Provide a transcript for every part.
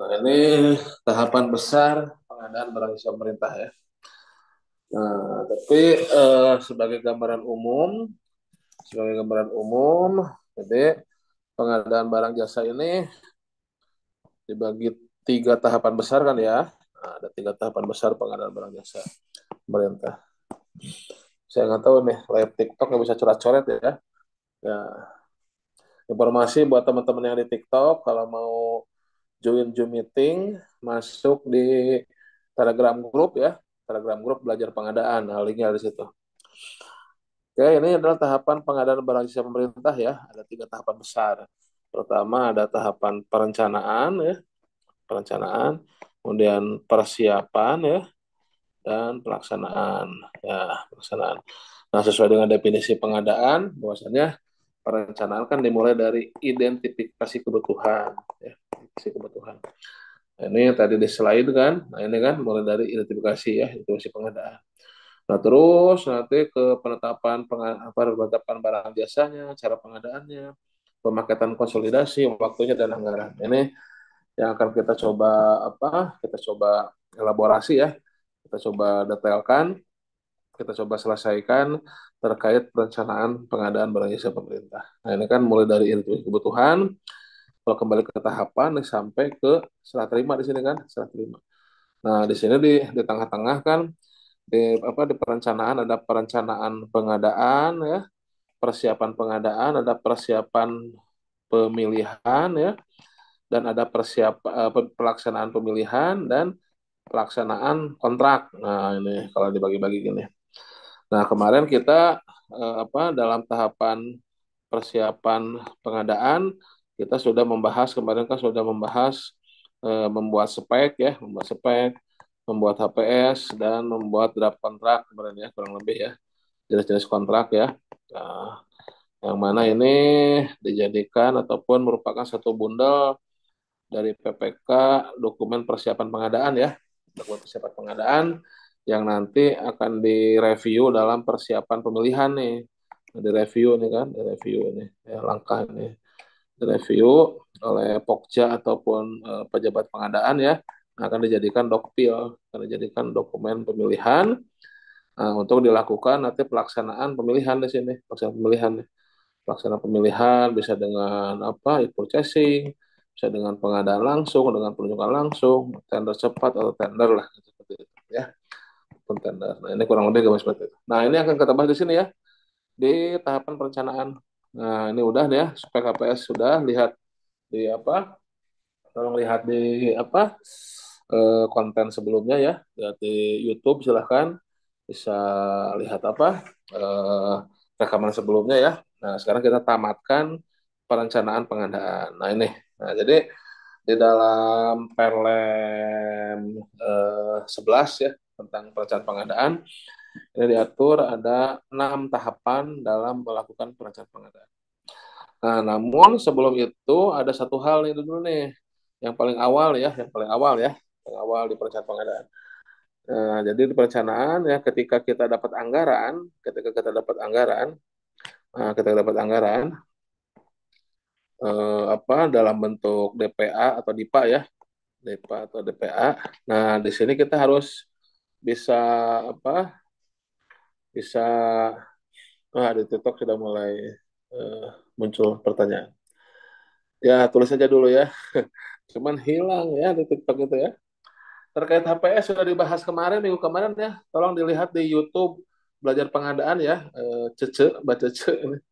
Nah, ini tahapan besar pengadaan barang jasa pemerintah ya. Nah, tapi sebagai gambaran umum, jadi pengadaan barang jasa ini dibagi tiga tahapan besar kan ya. Nah, ada tiga tahapan besar pengadaan barang jasa pemerintah. Saya nggak tahu nih, live TikTok nggak bisa coret-coret ya. Ya, informasi buat teman-teman yang di TikTok, kalau mau join Zoom meeting, masuk di Telegram Group ya. Telegram Group belajar pengadaan. Nah, linknya di situ. Oke, ini adalah tahapan pengadaan barang jasa pemerintah ya. Ada tiga tahapan besar. Pertama ada tahapan perencanaan ya, perencanaan, kemudian persiapan ya, dan pelaksanaan. Ya, pelaksanaan. Nah, sesuai dengan definisi pengadaan, bahwasanya perencanaan kan dimulai dari identifikasi kebutuhan, ya, identifikasi kebutuhan. Nah, ini tadi di slide kan, nah ini kan mulai dari identifikasi ya, identifikasi pengadaan. Nah, terus nanti ke penetapan barang jasanya, cara pengadaannya, pemaketan konsolidasi, waktunya dan anggaran. Ini yang akan kita coba Kita coba elaborasi ya, kita coba detailkan, kita coba selesaikan terkait perencanaan pengadaan barang jasa pemerintah. Nah, ini kan mulai dari identifikasi kebutuhan, kalau kembali ke tahapan sampai ke serah terima di sini kan, serah terima. Nah, di sini di tengah-tengah kan di perencanaan ada perencanaan pengadaan ya, persiapan pengadaan, ada persiapan pemilihan ya, dan ada pelaksanaan pemilihan dan pelaksanaan kontrak. Nah, ini kalau dibagi-bagi gini. Nah, kemarin kita dalam tahapan persiapan pengadaan kita sudah membahas kemarin kan sudah membahas membuat spek ya, membuat HPS dan membuat draft kontrak kemarin ya, kurang lebih ya, jenis-jenis kontrak ya. Nah, yang mana ini dijadikan ataupun merupakan satu bundel dari PPK, dokumen persiapan pengadaan ya, dokumen persiapan pengadaan yang nanti akan direview dalam persiapan pemilihan nih. Nah, direview nih kan, direview ini ya, langkah ini direview oleh Pokja ataupun pejabat pengadaan ya. Nah, akan dijadikan dokpil, akan dijadikan dokumen pemilihan untuk dilakukan nanti pelaksanaan pemilihan di sini, pelaksanaan pemilihan. Pelaksanaan pemilihan bisa dengan e-purchasing, bisa dengan pengadaan langsung, dengan penunjukan langsung, tender cepat atau tender lah seperti itu ya, pun tender. Nah, ini kurang lebih gambar seperti itu. Nah, ini akan kita bahas di sini ya, di tahapan perencanaan. Nah, ini udah ya, spek KPS sudah, lihat di tolong lihat di konten sebelumnya ya, lihat di YouTube silahkan, bisa lihat eh, rekaman sebelumnya ya. Nah, sekarang kita tamatkan perencanaan pengadaan. Nah, ini. Nah, jadi di dalam Perlem 11 ya, tentang perencanaan pengadaan, ini diatur ada 6 tahapan dalam melakukan perencanaan pengadaan. Nah, namun sebelum itu ada satu hal nih dulu nih, yang paling awal ya, yang awal di perencanaan pengadaan. Nah, jadi di perencanaan ya, ketika kita dapat anggaran, dalam bentuk DPA atau DIPA ya, DIPA atau DPA. Nah, di sini kita harus bisa apa? Bisa di TikTok sudah mulai eh, muncul pertanyaan. Ya, tulis saja dulu ya. Cuman hilang ya di TikTok itu ya. Terkait HPS sudah dibahas kemarin, minggu kemarin ya. Tolong dilihat di YouTube belajar pengadaan ya. Baca Cece ini.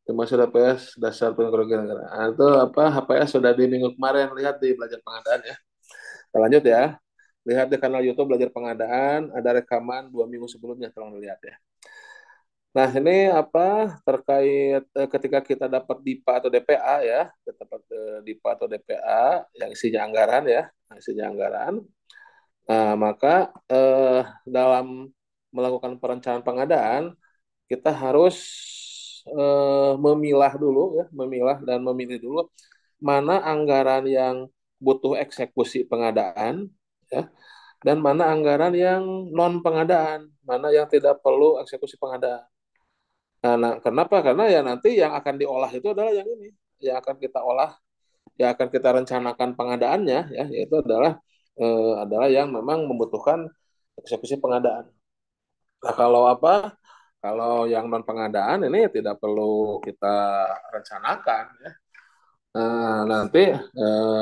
Termasuk HPS dasar pengerogian negara. Nah, itu HPS sudah di minggu kemarin, lihat di belajar pengadaan ya. Kita lanjut ya. Lihat di kanal YouTube belajar pengadaan, ada rekaman 2 minggu sebelumnya, tolong dilihat ya. Nah, ini terkait ketika kita dapat DIPA atau DPA ya, kita dapat DIPA atau DPA yang isinya anggaran ya, isinya anggaran. Nah, maka dalam melakukan perencanaan pengadaan, kita harus memilah dulu ya, memilah dan memilih dulu mana anggaran yang butuh eksekusi pengadaan ya, dan mana anggaran yang non pengadaan, mana yang tidak perlu eksekusi pengadaan. Nah, kenapa? Karena ya nanti yang akan diolah itu adalah yang ini, yang akan kita olah yang akan kita rencanakan pengadaannya ya yaitu adalah yang memang membutuhkan eksekusi pengadaan. Nah, kalau apa? Kalau yang non pengadaan ini tidak perlu kita rencanakan ya. Nah, nanti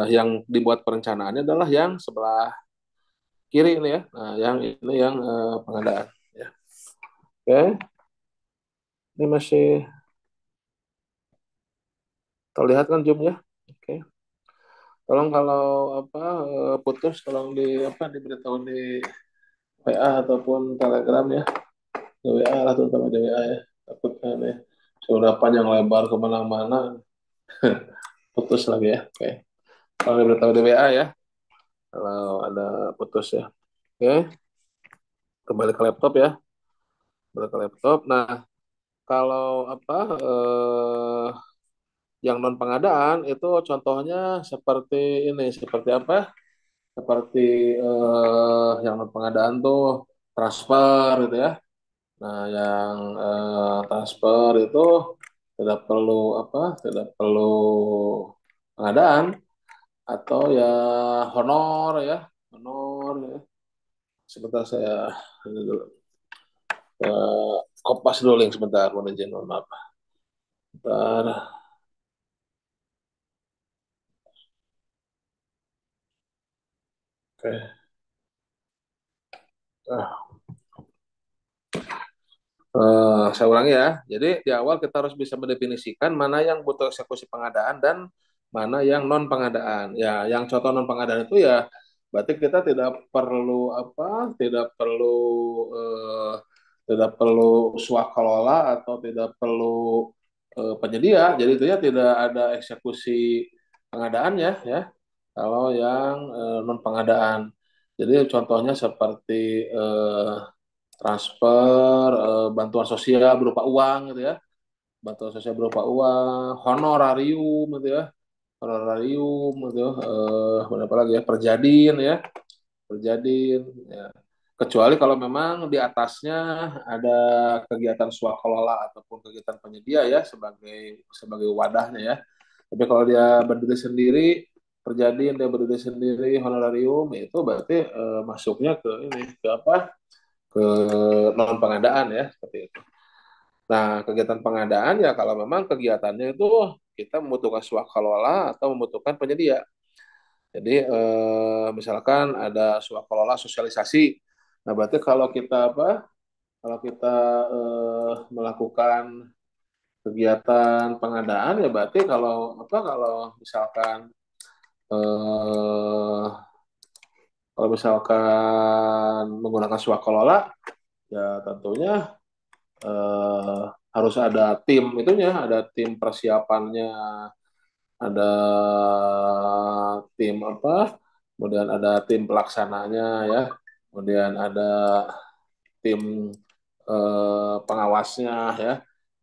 yang dibuat perencanaannya adalah yang sebelah kiri ini ya. Nah, yang ini yang pengadaan ya. Oke, ini masih terlihat kan zoomnya? Oke. Tolong kalau apa putus tolong diberitahu di WA ataupun Telegram ya. Di WA lah terutama di WA ya. Takutnya nih sudah panjang lebar kemana-mana putus lagi ya. Oke. Tolong diberitahu di WA ya. Kalau ada putus ya. Oke. Kembali ke laptop ya. Kembali ke laptop. Nah, kalau yang non pengadaan itu contohnya seperti ini, seperti apa? Seperti yang non pengadaan tuh transfer gitu ya. Nah, yang transfer itu tidak perlu tidak perlu pengadaan atau ya honor ya, honor ya. Sebentar saya ini dulu. Kopas dulu yang sebentar, mohon izin, mohon maaf. Bentar. Oke. Ah, saya ulangi ya. Jadi di awal kita harus bisa mendefinisikan mana yang butuh eksekusi pengadaan dan mana yang non pengadaan. Ya, yang contoh non pengadaan itu ya berarti kita tidak perlu eh, tidak perlu swakalola atau tidak perlu penyedia. Jadi itu ya tidak ada eksekusi pengadaannya ya. Kalau yang non pengadaan. Jadi contohnya seperti eh, transfer, bantuan sosial berupa uang gitu ya, bantuan sosial berupa uang, honorarium gitu ya, honorarium gitu, apa lagi ya, perjadin ya, perjadin ya. Kecuali kalau memang di atasnya ada kegiatan swakelola ataupun kegiatan penyedia ya sebagai sebagai wadahnya ya. Tapi kalau dia berdiri sendiri, perjadin dia berdiri sendiri, honorarium itu berarti masuknya ke ini ke apa? Ke non pengadaan ya seperti itu. Nah, kegiatan pengadaan ya kalau memang kegiatannya itu kita membutuhkan swakalola atau membutuhkan penyedia. Jadi misalkan ada swakalola sosialisasi. Nah, berarti kalau kita Kalau kita melakukan kegiatan pengadaan ya berarti kalau misalkan eh, kalau misalkan menggunakan swakalola ya tentunya eh, harus ada tim itunya, ada tim persiapannya, ada tim kemudian ada tim pelaksananya ya, kemudian ada tim pengawasnya ya.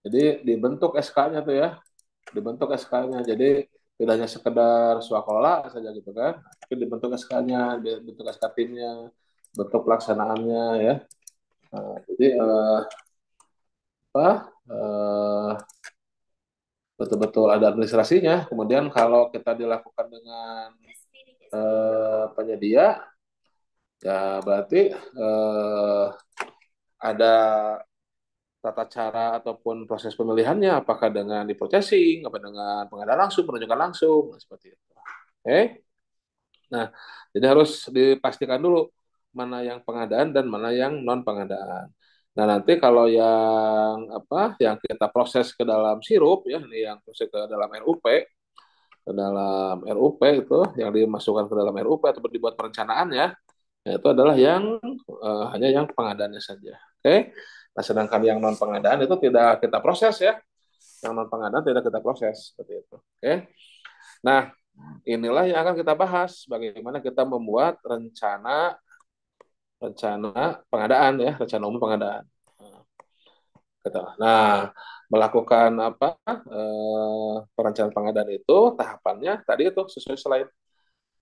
Jadi dibentuk SK-nya tuh ya, dibentuk SK-nya. Jadi tidak hanya sekedar swakelola saja gitu kan, tapi dibentuk SK-nya, dibentuk SK timnya, bentuk pelaksanaannya ya. Nah, jadi apa betul-betul ada administrasinya. Kemudian kalau kita dilakukan dengan penyedia, ya berarti ada tata cara ataupun proses pemilihannya, apakah dengan di processing, apa dengan pengadaan langsung, penunjukan langsung, nah, seperti itu. Oke, nah jadi harus dipastikan dulu mana yang pengadaan dan mana yang non pengadaan. Nah nanti kalau yang kita proses ke dalam sirup ya, ini yang proses ke dalam RUP, ke dalam RUP itu yang dimasukkan ke dalam RUP atau dibuat perencanaan ya, itu adalah yang hanya yang pengadaannya saja. Oke. Nah, sedangkan yang non pengadaan itu tidak kita proses ya. Yang non pengadaan tidak kita proses seperti itu. Oke. Nah, inilah yang akan kita bahas bagaimana kita membuat rencana rencana pengadaan ya, rencana umum pengadaan. Nah, melakukan perencanaan pengadaan itu tahapannya tadi itu sesuai slide.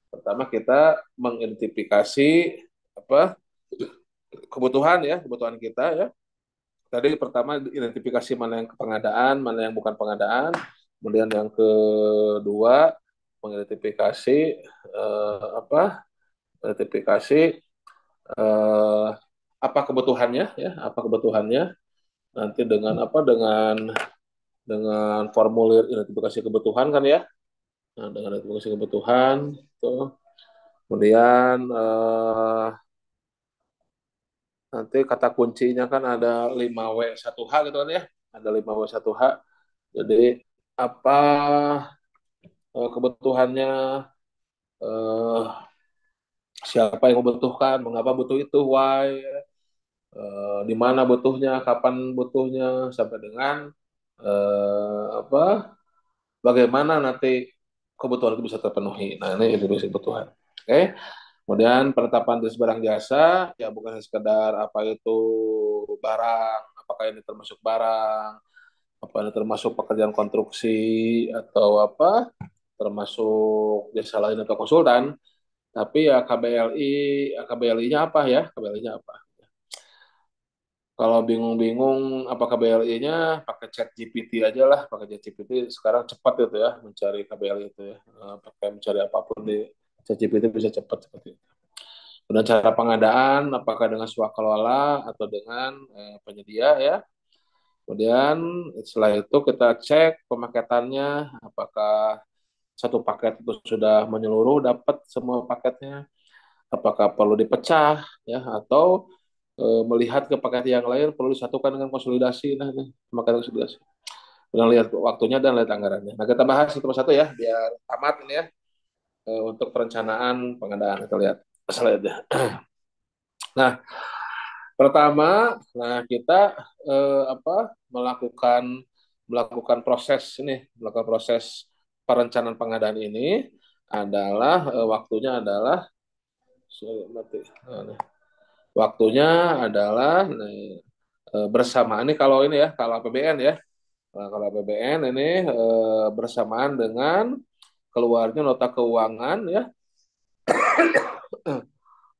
Pertama kita mengidentifikasi apa kebutuhan ya, kebutuhan kita ya. Tadi pertama identifikasi mana yang pengadaan, mana yang bukan pengadaan. Kemudian yang kedua mengidentifikasi apa? Mengidentifikasi eh, apa kebutuhannya ya, apa kebutuhannya nanti dengan apa dengan formulir identifikasi kebutuhan kan ya. Nah, dengan identifikasi kebutuhan tuh kemudian nanti kata kuncinya kan ada 5W1H gitu kan ya. Ada 5W1H. Jadi apa kebutuhannya eh, siapa yang membutuhkan, mengapa butuh itu, why, di mana butuhnya, kapan butuhnya, sampai dengan apa, bagaimana nanti kebutuhan itu bisa terpenuhi. Nah, ini definisi kebutuhan. Oke. Kemudian penetapan jenis barang jasa, ya bukan sekedar apa itu barang, apakah ini termasuk barang, apa ini termasuk pekerjaan konstruksi, atau apa, termasuk jasa lain atau konsultan, tapi ya KBLI, KBLI-nya apa ya, KBLI-nya apa. Kalau bingung-bingung apa KBLI-nya, pakai chat GPT aja lah. Pakai chat GPT sekarang cepat itu ya, mencari KBLI itu ya. Pakai mencari apapun di chat GPT bisa cepat seperti itu. Kemudian cara pengadaan, apakah dengan swakelola atau dengan penyedia ya. Kemudian setelah itu kita cek pemaketannya, apakah satu paket itu sudah menyeluruh dapat semua paketnya, apakah perlu dipecah ya atau melihat ke paket yang lain perlu disatukan dengan konsolidasi. Nah, ini paket konsolidasi. Kita lihat waktunya dan lihat anggarannya. Nah, kita bahas satu persatu ya biar tamat ini ya untuk perencanaan pengadaan. Kita lihat slide-nya. Nah, pertama, nah kita apa melakukan proses ini, melakukan proses perencanaan pengadaan ini adalah waktunya adalah sorry, mati. Nah, waktunya adalah bersamaan ini kalau ini ya, kalau APBN ya. Nah, kalau APBN ini bersamaan dengan keluarnya nota keuangan ya,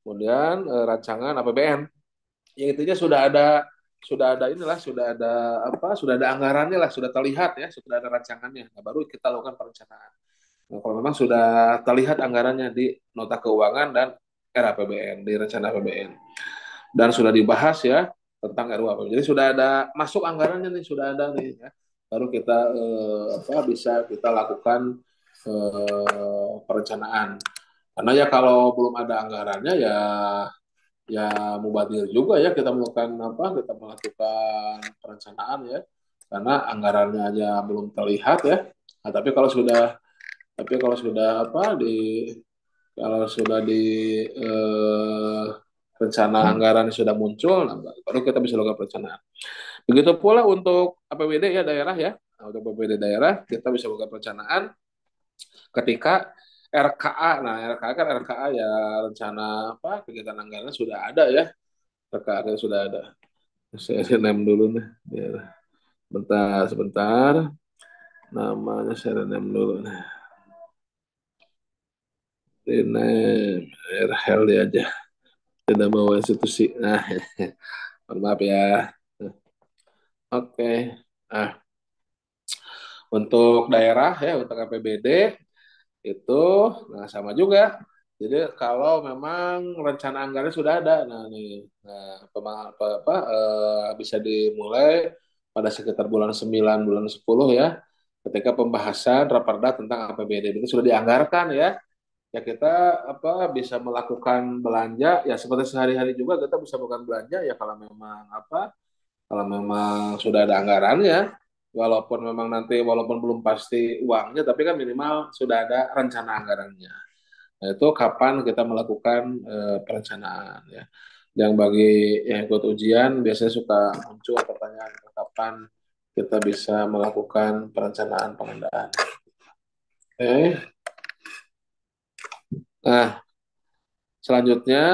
kemudian rancangan APBN. Ya intinya sudah ada inilah, sudah ada anggarannya lah, sudah terlihat ya, sudah ada rancangannya. Nah, baru kita lakukan perencanaan. Nah, kalau memang sudah terlihat anggarannya di nota keuangan dan RAPBN, di rencana APBN. Dan sudah dibahas ya tentang RUU. Jadi sudah ada masuk anggarannya nih, sudah ada nih ya. Baru kita bisa kita lakukan perencanaan. Karena ya kalau belum ada anggarannya ya mubazir juga ya kita melakukan perencanaan ya. Karena anggarannya aja belum terlihat ya. Nah, tapi kalau sudah apa di kalau sudah di eh, rencana anggaran sudah muncul, nah, baru kita bisa lakukan perencanaan. Begitu pula untuk APBD ya daerah ya. Nah, untuk APBD daerah kita bisa lakukan perencanaan ketika RKA. Nah, RKA kan RKA ya rencana apa kegiatan anggaran sudah ada ya. RKA sudah ada. Saya name dulu nih. Ya, bentar, sebentar. Namanya saya name dulu nih. Rename RHL aja. Tidak bawa institusi. Nah, maaf ya. Oke. Nah, untuk daerah ya, untuk APBD itu nah sama juga. Jadi kalau memang rencana anggaran sudah ada, nah nih, nah, bisa dimulai pada sekitar bulan 9, bulan 10 ya, ketika pembahasan raperda tentang APBD itu sudah dianggarkan ya. Ya kita bisa melakukan belanja ya seperti sehari-hari juga kita bisa melakukan belanja ya kalau memang sudah ada anggarannya, walaupun belum pasti uangnya, tapi kan minimal sudah ada rencana anggarannya. Nah, itu kapan kita melakukan perencanaan ya. Yang bagi yang ikut ujian biasanya suka muncul pertanyaan kapan kita bisa melakukan perencanaan pengadaan. Oke. Nah, selanjutnya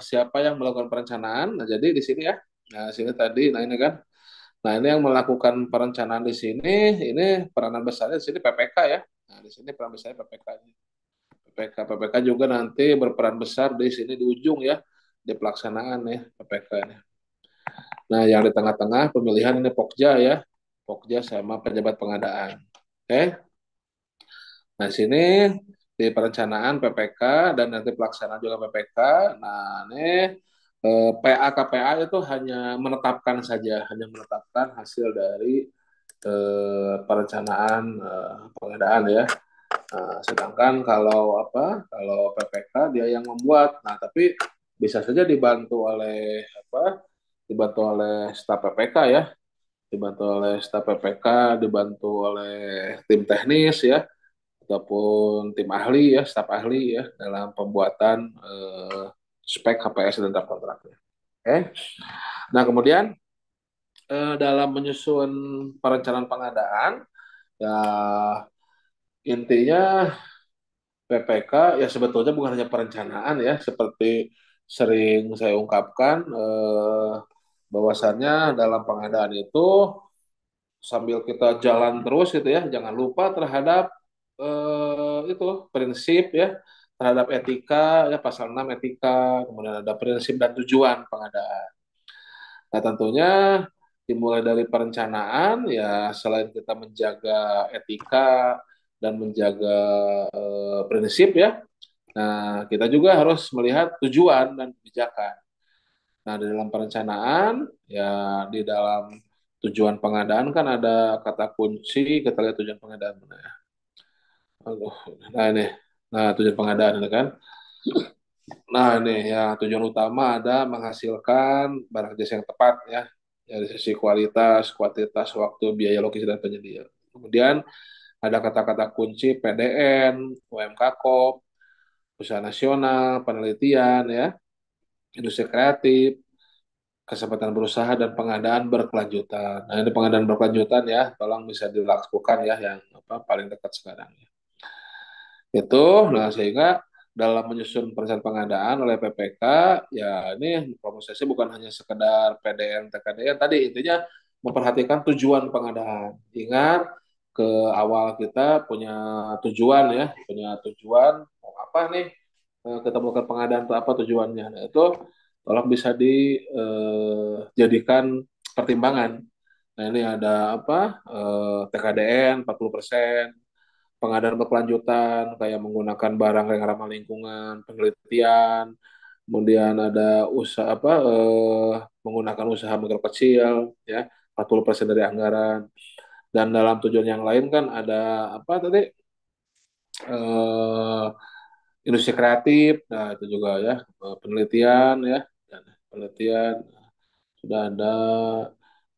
siapa yang melakukan perencanaan? Nah, jadi di sini ya. Nah, sini tadi, nah ini kan. Nah, ini yang melakukan perencanaan di sini, ini peranan besarnya di sini PPK ya. Nah, di sini peran besarnya PPK. PPK juga nanti berperan besar di sini di ujung ya, di pelaksanaan ya PPK ini. Nah, yang di tengah-tengah pemilihan ini Pokja ya, Pokja sama pejabat pengadaan. Oke, Nah, di sini di perencanaan PPK dan nanti pelaksanaan juga PPK. Nah, ini PA KPA itu hanya menetapkan saja, hanya menetapkan hasil dari perencanaan pengadaan ya. Sedangkan kalau kalau PPK dia yang membuat. Nah, tapi bisa saja dibantu oleh dibantu oleh staf PPK ya, dibantu oleh staf PPK, dibantu oleh tim teknis ya, ataupun tim ahli ya, staf ahli ya dalam pembuatan spek HPS dan draft kontraknya. Oke. Nah, kemudian dalam menyusun perencanaan pengadaan ya intinya PPK ya sebetulnya bukan hanya perencanaan ya, seperti sering saya ungkapkan bahwasannya dalam pengadaan itu sambil kita jalan terus gitu ya, jangan lupa terhadap itu prinsip ya, terhadap etika ya, pasal 6 etika, kemudian ada prinsip dan tujuan pengadaan. Nah, tentunya dimulai dari perencanaan ya, selain kita menjaga etika dan menjaga prinsip ya. Nah, kita juga harus melihat tujuan dan kebijakan. Nah, di dalam perencanaan, ya di dalam tujuan pengadaan kan ada kata kunci, kita lihat tujuan pengadaan. Nah ini, nah tujuan pengadaan ini kan. Nah ini ya tujuan utama ada menghasilkan barang jasa yang tepat ya, dari sisi kualitas, kuantitas, waktu, biaya logis dan penyedia. Kemudian ada kata-kata kunci PDN, UMK Koop, usaha nasional, penelitian ya, industri kreatif, kesempatan berusaha dan pengadaan berkelanjutan. Nah, ini pengadaan berkelanjutan ya, tolong bisa dilakukan ya yang paling dekat sekarang. Itu, nah sehingga dalam menyusun perencanaan pengadaan oleh PPK, ya ini prosesnya bukan hanya sekedar PDN, TKDN, tadi intinya memperhatikan tujuan pengadaan. Ingat, ke awal kita punya tujuan ya, punya tujuan, mau apa nih, kita melakukan pengadaan itu apa tujuannya. Nah, itu tolong bisa dijadikan pertimbangan. Nah, ini ada TKDN 40%, pengadaan berkelanjutan kayak menggunakan barang yang ramah lingkungan, penelitian, kemudian ada usaha menggunakan usaha mikro kecil ya, 40% dari anggaran. Dan dalam tujuan yang lain kan ada apa tadi eh, industri kreatif, nah itu juga ya, penelitian ya, dan penelitian sudah ada,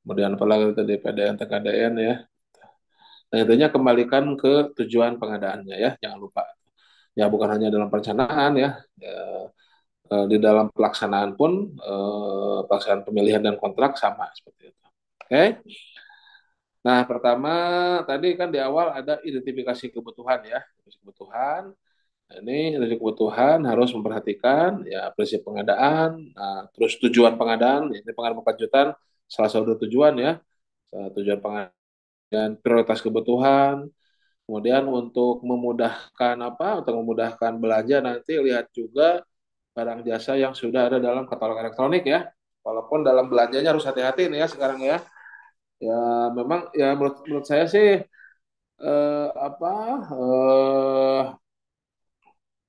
kemudian apalagi tadi PDN, TKDN ya. Nah, intinya kembalikan ke tujuan pengadaannya ya, jangan lupa. Ya bukan hanya dalam perencanaan ya, ya di dalam pelaksanaan pun pelaksanaan pemilihan dan kontrak sama seperti itu. Oke. Nah, pertama tadi kan di awal ada identifikasi kebutuhan ya, identifikasi kebutuhan. Nah, ini identifikasi kebutuhan harus memperhatikan ya prinsip pengadaan, nah, terus tujuan pengadaan, ini pengadaan berkelanjutan salah satu tujuan ya, tujuan pengadaan dan prioritas kebutuhan. Kemudian untuk memudahkan untuk memudahkan belanja nanti lihat juga barang jasa yang sudah ada dalam katalog elektronik ya. Walaupun dalam belanjanya harus hati-hati nih ya sekarang ya. Ya memang ya menurut saya sih eh, apa eh,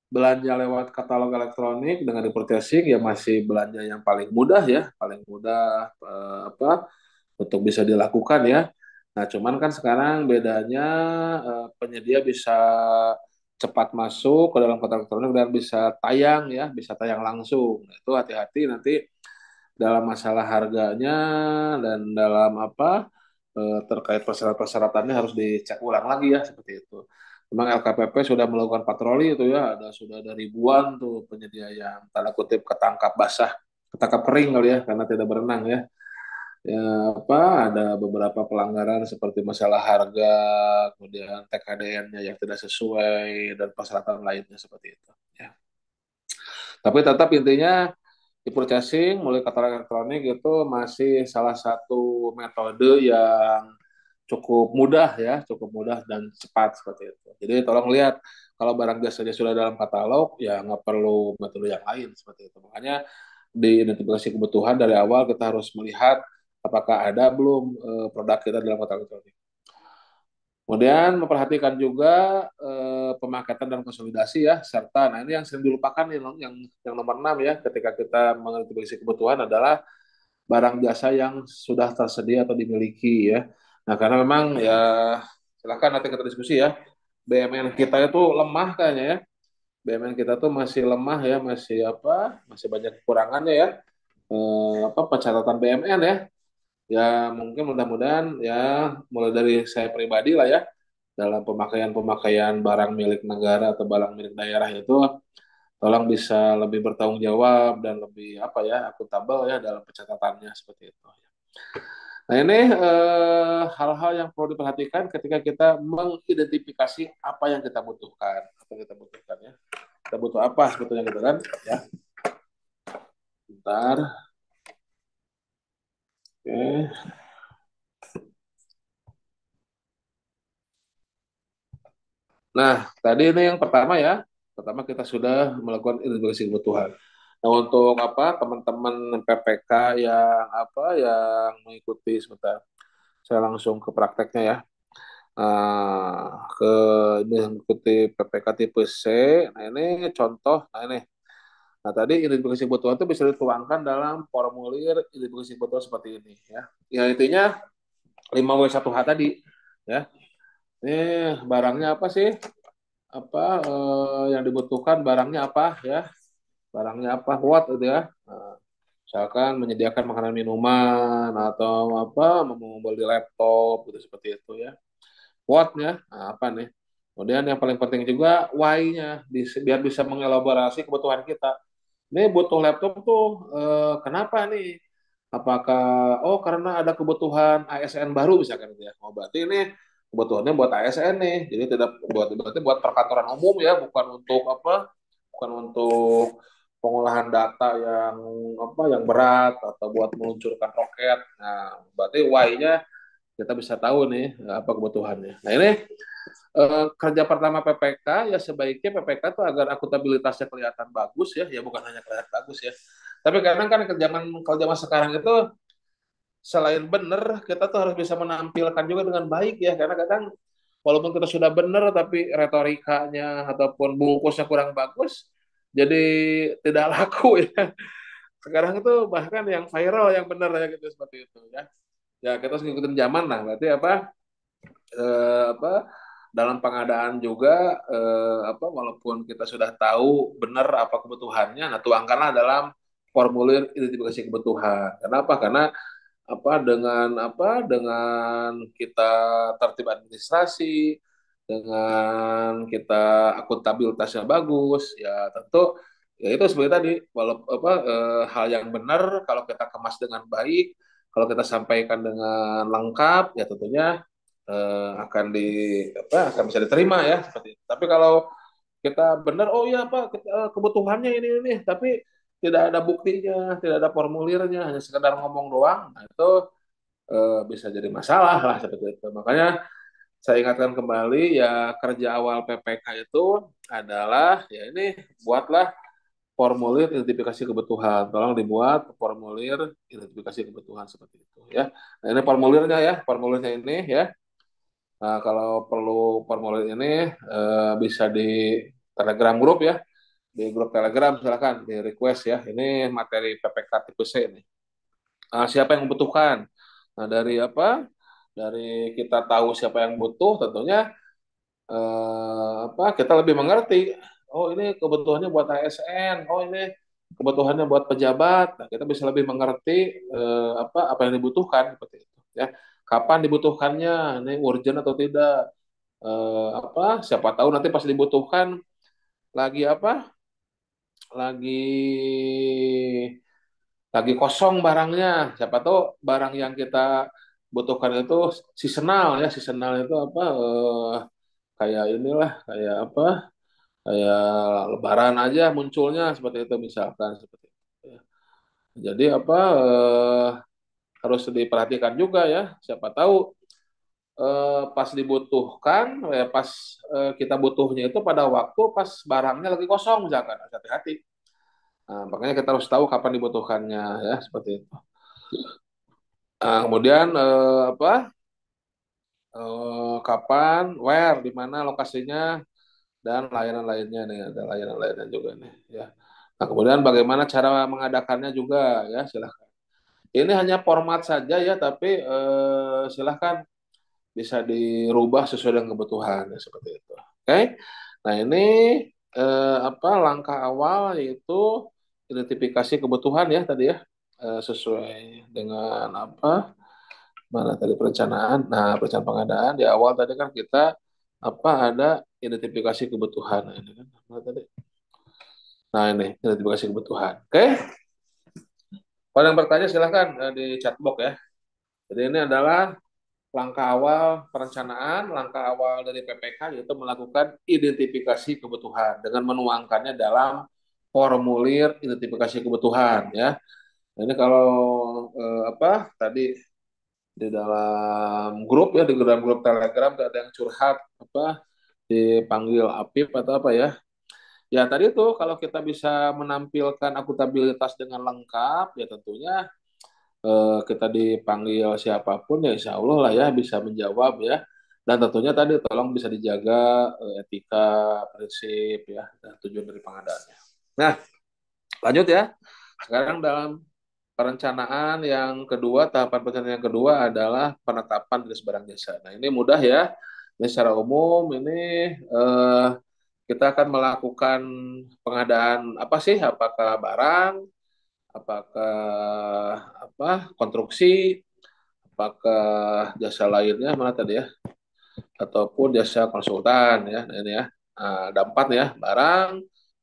belanja lewat katalog elektronik dengan e-processing ya masih belanja yang paling mudah ya, paling mudah untuk bisa dilakukan ya. Nah, cuman kan sekarang bedanya penyedia bisa cepat masuk ke dalam kotak elektronik dan bisa tayang ya, bisa tayang langsung. Nah, itu hati-hati nanti dalam masalah harganya dan dalam terkait persyaratan-persyaratannya harus dicek ulang lagi ya seperti itu. Memang LKPP sudah melakukan patroli itu ya, sudah ada ribuan tuh penyedia yang tanda kutip ketangkap basah, ketangkap kering kali ya karena tidak berenang ya. Ya ada beberapa pelanggaran seperti masalah harga, kemudian TKDN-nya yang tidak sesuai dan persyaratan lainnya seperti itu ya. Tapi tetap intinya e-purchasing mulai katalog elektronik itu masih salah satu metode yang cukup mudah ya, cukup mudah dan cepat seperti itu. Jadi tolong lihat kalau barang jasanya sudah dalam katalog ya nggak perlu metode yang lain seperti itu. Makanya di identifikasi kebutuhan dari awal kita harus melihat apakah ada belum produk kita dalam katalog elektronik. Kemudian memperhatikan juga pemakaian dan konsolidasi ya, serta nah ini yang sering dilupakan nih, yang nomor 6 ya, ketika kita mengidentifikasi kebutuhan adalah barang jasa yang sudah tersedia atau dimiliki ya. Nah, karena memang ya silakan nanti kita diskusi ya. BMN kita itu lemah kayaknya ya. BMN kita tuh masih lemah ya, masih apa? Masih banyak kekurangannya ya. Apa pencatatan BMN ya. Ya mungkin mudah-mudahan ya mulai dari saya pribadi lah ya dalam pemakaian-pemakaian barang milik negara atau barang milik daerah itu tolong bisa lebih bertanggung jawab dan lebih apa ya akuntabel ya dalam pencatatannya seperti itu. Nah ini hal-hal yang perlu diperhatikan ketika kita mengidentifikasi apa yang kita butuhkan, apa yang kita butuhkan ya. Kita butuh apa sebetulnya gitu kan? Ya, bentar. Oke. Nah, tadi ini yang pertama ya. Pertama kita sudah melakukan identifikasi kebutuhan. Nah, untuk apa teman-teman PPK yang apa yang mengikuti sebentar, saya langsung ke prakteknya ya. Ke ini mengikuti PPK tipe C. Nah, ini contoh. Nah, ini. Nah, tadi identifikasi kebutuhan itu bisa dituangkan dalam formulir identifikasi kebutuhan seperti ini ya. Ya, intinya 5W1H tadi ya. Ini barangnya apa sih? Apa yang dibutuhkan barangnya apa ya? Barangnya apa? What itu ya. Nah, misalkan menyediakan makanan minuman atau apa membeli laptop gitu seperti itu ya. What-nya nah, apa nih? Kemudian yang paling penting juga why-nya biar bisa mengelaborasi kebutuhan kita. Ini butuh laptop tuh kenapa nih? Apakah karena ada kebutuhan ASN baru misalkan gitu ya. Oh berarti ini kebutuhannya buat ASN nih. Jadi tidak berarti buat perkantoran umum ya, bukan untuk apa? Bukan untuk pengolahan data yang apa yang berat atau buat meluncurkan roket. Nah, berarti why-nya kita bisa tahu nih apa kebutuhannya. Nah, ini kerja pertama PPK ya sebaiknya PPK tuh agar akuntabilitasnya kelihatan bagus ya, ya bukan hanya kelihatan bagus ya. Tapi kadang kan kalau zaman sekarang itu selain benar kita tuh harus bisa menampilkan juga dengan baik ya, karena kadang walaupun kita sudah benar tapi retorikanya ataupun bungkusnya kurang bagus, jadi tidak laku ya. Sekarang itu bahkan yang viral yang benar ya gitu seperti itu ya. Ya kita harus ngikutin zaman lah, berarti apa dalam pengadaan juga apa walaupun kita sudah tahu benar apa kebutuhannya, nah tuangkanlah dalam formulir identifikasi kebutuhan. Kenapa? Karena dengan kita tertib administrasi, dengan kita akuntabilitasnya bagus, ya tentu ya itu seperti tadi, walau hal yang benar kalau kita kemas dengan baik, kalau kita sampaikan dengan lengkap, ya tentunya akan akan bisa diterima ya seperti itu. Tapi kalau kita benar, oh iya Pak, kebutuhannya ini, tapi tidak ada buktinya, tidak ada formulirnya, hanya sekedar ngomong doang, nah itu bisa jadi masalah lah seperti itu. Makanya saya ingatkan kembali ya kerja awal PPK itu adalah ya ini buatlah formulir identifikasi kebutuhan. Tolong dibuat formulir identifikasi kebutuhan seperti itu ya. Nah, ini formulirnya ya, formulirnya ini ya. Nah, kalau perlu formulir ini bisa di Telegram grup ya, di grup Telegram silakan di request ya. Ini materi PPK tipe C ini. Siapa yang membutuhkan? Nah, dari apa? Dari kita tahu siapa yang butuh, tentunya kita lebih mengerti. Oh, ini kebutuhannya buat ASN. Oh, ini kebutuhannya buat pejabat. Nah, kita bisa lebih mengerti apa yang dibutuhkan seperti itu. Ya, kapan dibutuhkannya? Ini urgent atau tidak? Siapa tahu nanti pas dibutuhkan lagi lagi lagi kosong barangnya. Siapa tahu barang yang kita butuhkan itu seasonal ya. Seasonal itu kayak inilah, kayak kayak Lebaran aja munculnya seperti itu misalkan seperti itu. Ya. Jadi harus diperhatikan juga ya. Siapa tahu pas dibutuhkan, pas kita butuhnya itu pada waktu pas barangnya lagi kosong misalkan, hati-hati. Nah, makanya kita harus tahu kapan dibutuhkannya ya seperti itu. Nah, kemudian kapan, where, di mana lokasinya, dan layanan lainnya nih, ada layanan lainnya juga nih, ya. Nah, kemudian bagaimana cara mengadakannya juga, ya, silahkan. Ini hanya format saja ya, tapi silahkan bisa dirubah sesuai dengan kebutuhan, ya, seperti itu. Oke? Nah, ini apa langkah awal yaitu identifikasi kebutuhan ya tadi ya. Sesuai dengan apa mana tadi perencanaan. Nah, perencanaan pengadaan di awal tadi kan kita apa ada identifikasi kebutuhan. Nah, ini kan mana tadi? Nah, ini identifikasi kebutuhan. Oke? Kalau yang bertanya silahkan di chatbox ya. Jadi ini adalah langkah awal perencanaan, langkah awal dari PPK yaitu melakukan identifikasi kebutuhan dengan menuangkannya dalam formulir identifikasi kebutuhan ya. Nah, ini kalau apa tadi di dalam grup ya di dalam grup Telegram ada yang curhat apa dipanggil Apip atau apa ya. Ya tadi itu kalau kita bisa menampilkan akuntabilitas dengan lengkap ya tentunya kita dipanggil siapapun ya insya Allah lah ya bisa menjawab ya. Dan tentunya tadi tolong bisa dijaga etika, prinsip ya, dan tujuan dari pengadaannya. Nah, lanjut ya. Sekarang dalam perencanaan yang kedua, tahapan perencanaan yang kedua adalah penetapan jenis barang jasa. Nah, ini mudah ya. Ini secara umum ini eh, kita akan melakukan pengadaan apa sih? Apakah barang, apakah apa konstruksi, apakah jasa lainnya mana tadi ya ataupun jasa konsultan ya nah, ini ya. Nah, ada empat ya barang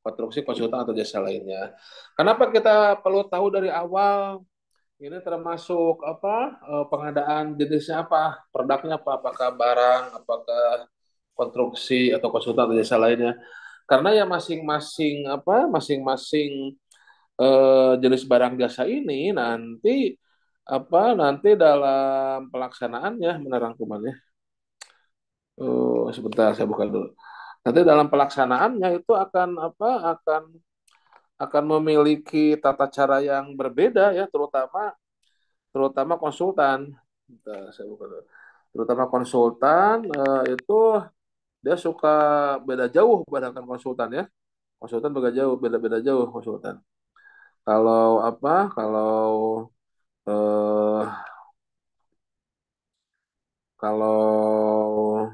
konstruksi konsultan atau jasa lainnya. Kenapa kita perlu tahu dari awal ini termasuk apa pengadaan jenisnya apa produknya apa apakah barang apakah konstruksi atau konsultan atau jasa lainnya karena ya masing-masing apa masing-masing jenis barang jasa ini nanti dalam pelaksanaannya menerangkumannya sebentar saya buka dulu nanti dalam pelaksanaannya itu akan apa akan memiliki tata cara yang berbeda ya terutama terutama konsultan. Bentar, saya buka dulu. Terutama konsultan itu dia suka beda jauh bahkan konsultan ya konsultan beda jauh konsultan kalau apa kalau eh, kalau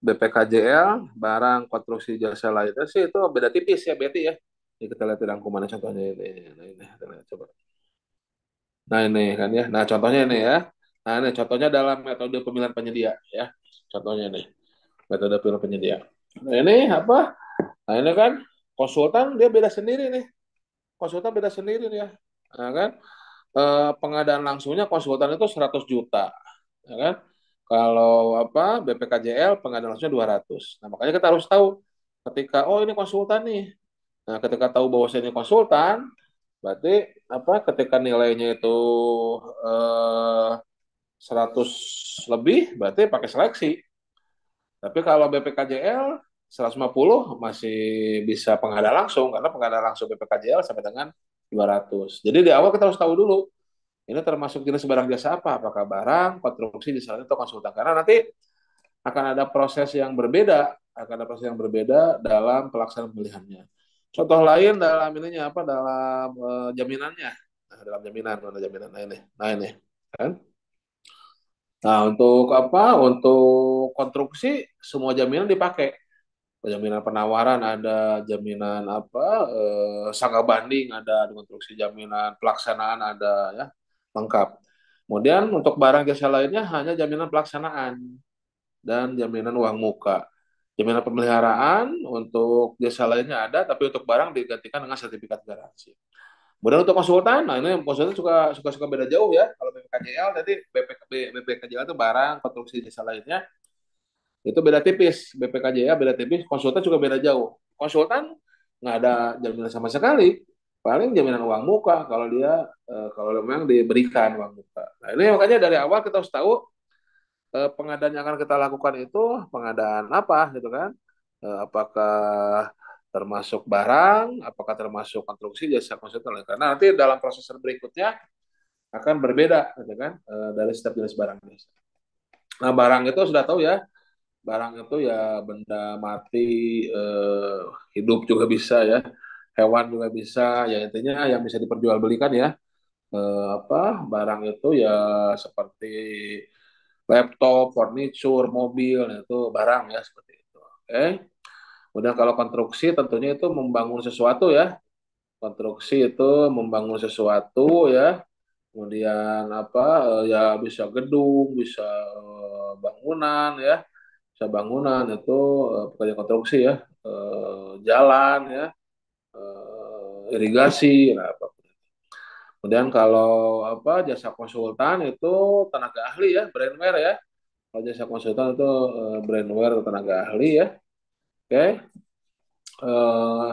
BPKJL, barang konstruksi jasa lainnya sih itu beda tipis ya Betty ya. Ini kita lihat di rangkumannya contohnya ini. Nah, ini kita lihat coba. Nah ini kan ya. Nah contohnya ini ya. Nah ini contohnya dalam metode pemilihan penyedia ya. Contohnya nih metode pemilihan penyedia. Nah ini apa? Nah ini kan konsultan dia beda sendiri nih. Konsultan beda sendiri nih ya. Nah kan pengadaan langsungnya konsultan itu 100 juta. Ya kan? Kalau apa BPKJL pengadaan langsungnya 200. Nah, makanya kita harus tahu ketika oh ini konsultan nih. Nah, ketika tahu bahwa ini konsultan, berarti apa ketika nilainya itu eh, 100 lebih berarti pakai seleksi. Tapi kalau BPKJL 150 masih bisa pengadaan langsung karena pengadaan langsung BPKJL sampai dengan 200. Jadi di awal kita harus tahu dulu ini termasuk jenis barang jasa apa? Apakah barang, konstruksi, jasa atau konsultan? Karena nanti akan ada proses yang berbeda, akan ada proses yang berbeda dalam pelaksanaan pemilihannya. Contoh lain dalam ininya apa? Dalam jaminannya. Nah, dalam jaminan, mana jaminan? Nah ini, kan? Nah untuk apa? Untuk konstruksi semua jaminan dipakai. Jaminan penawaran ada, jaminan apa? Sangka banding ada, konstruksi jaminan pelaksanaan ada, ya lengkap. Kemudian untuk barang jasa lainnya hanya jaminan pelaksanaan dan jaminan uang muka. Jaminan pemeliharaan untuk jasa lainnya ada, tapi untuk barang digantikan dengan sertifikat garansi. Kemudian untuk konsultan, nah ini konsultan suka beda jauh ya. Kalau BPKJL tadi BPKJL itu barang, konstruksi jasa lainnya itu beda tipis. BPKJL beda tipis, konsultan juga beda jauh. Konsultan nggak ada jaminan sama sekali. Paling jaminan uang muka kalau dia kalau memang diberikan uang muka. Nah ini makanya dari awal kita harus tahu pengadaan yang akan kita lakukan itu pengadaan apa gitu kan? Apakah termasuk barang, apakah termasuk konstruksi jasa konsultan? Karena nanti dalam proses berikutnya akan berbeda, gitu kan, dari setiap jenis barang jasa. Nah, barang itu sudah tahu ya, barang itu ya benda mati, eh, hidup juga bisa ya, hewan juga bisa, ya intinya yang bisa diperjualbelikan ya. Apa barang itu ya seperti laptop, furniture, mobil, nah, itu barang ya seperti itu. Oke. Kemudian kalau konstruksi tentunya itu membangun sesuatu ya. Konstruksi itu membangun sesuatu ya. Kemudian apa ya bisa gedung, bisa bangunan ya. Bisa bangunan itu pekerjaan konstruksi ya. Jalan ya, irigasi, nah, apa. Kemudian kalau apa jasa konsultan itu tenaga ahli ya, brainware ya. Kalau jasa konsultan itu brainware atau tenaga ahli ya. Oke. Eh,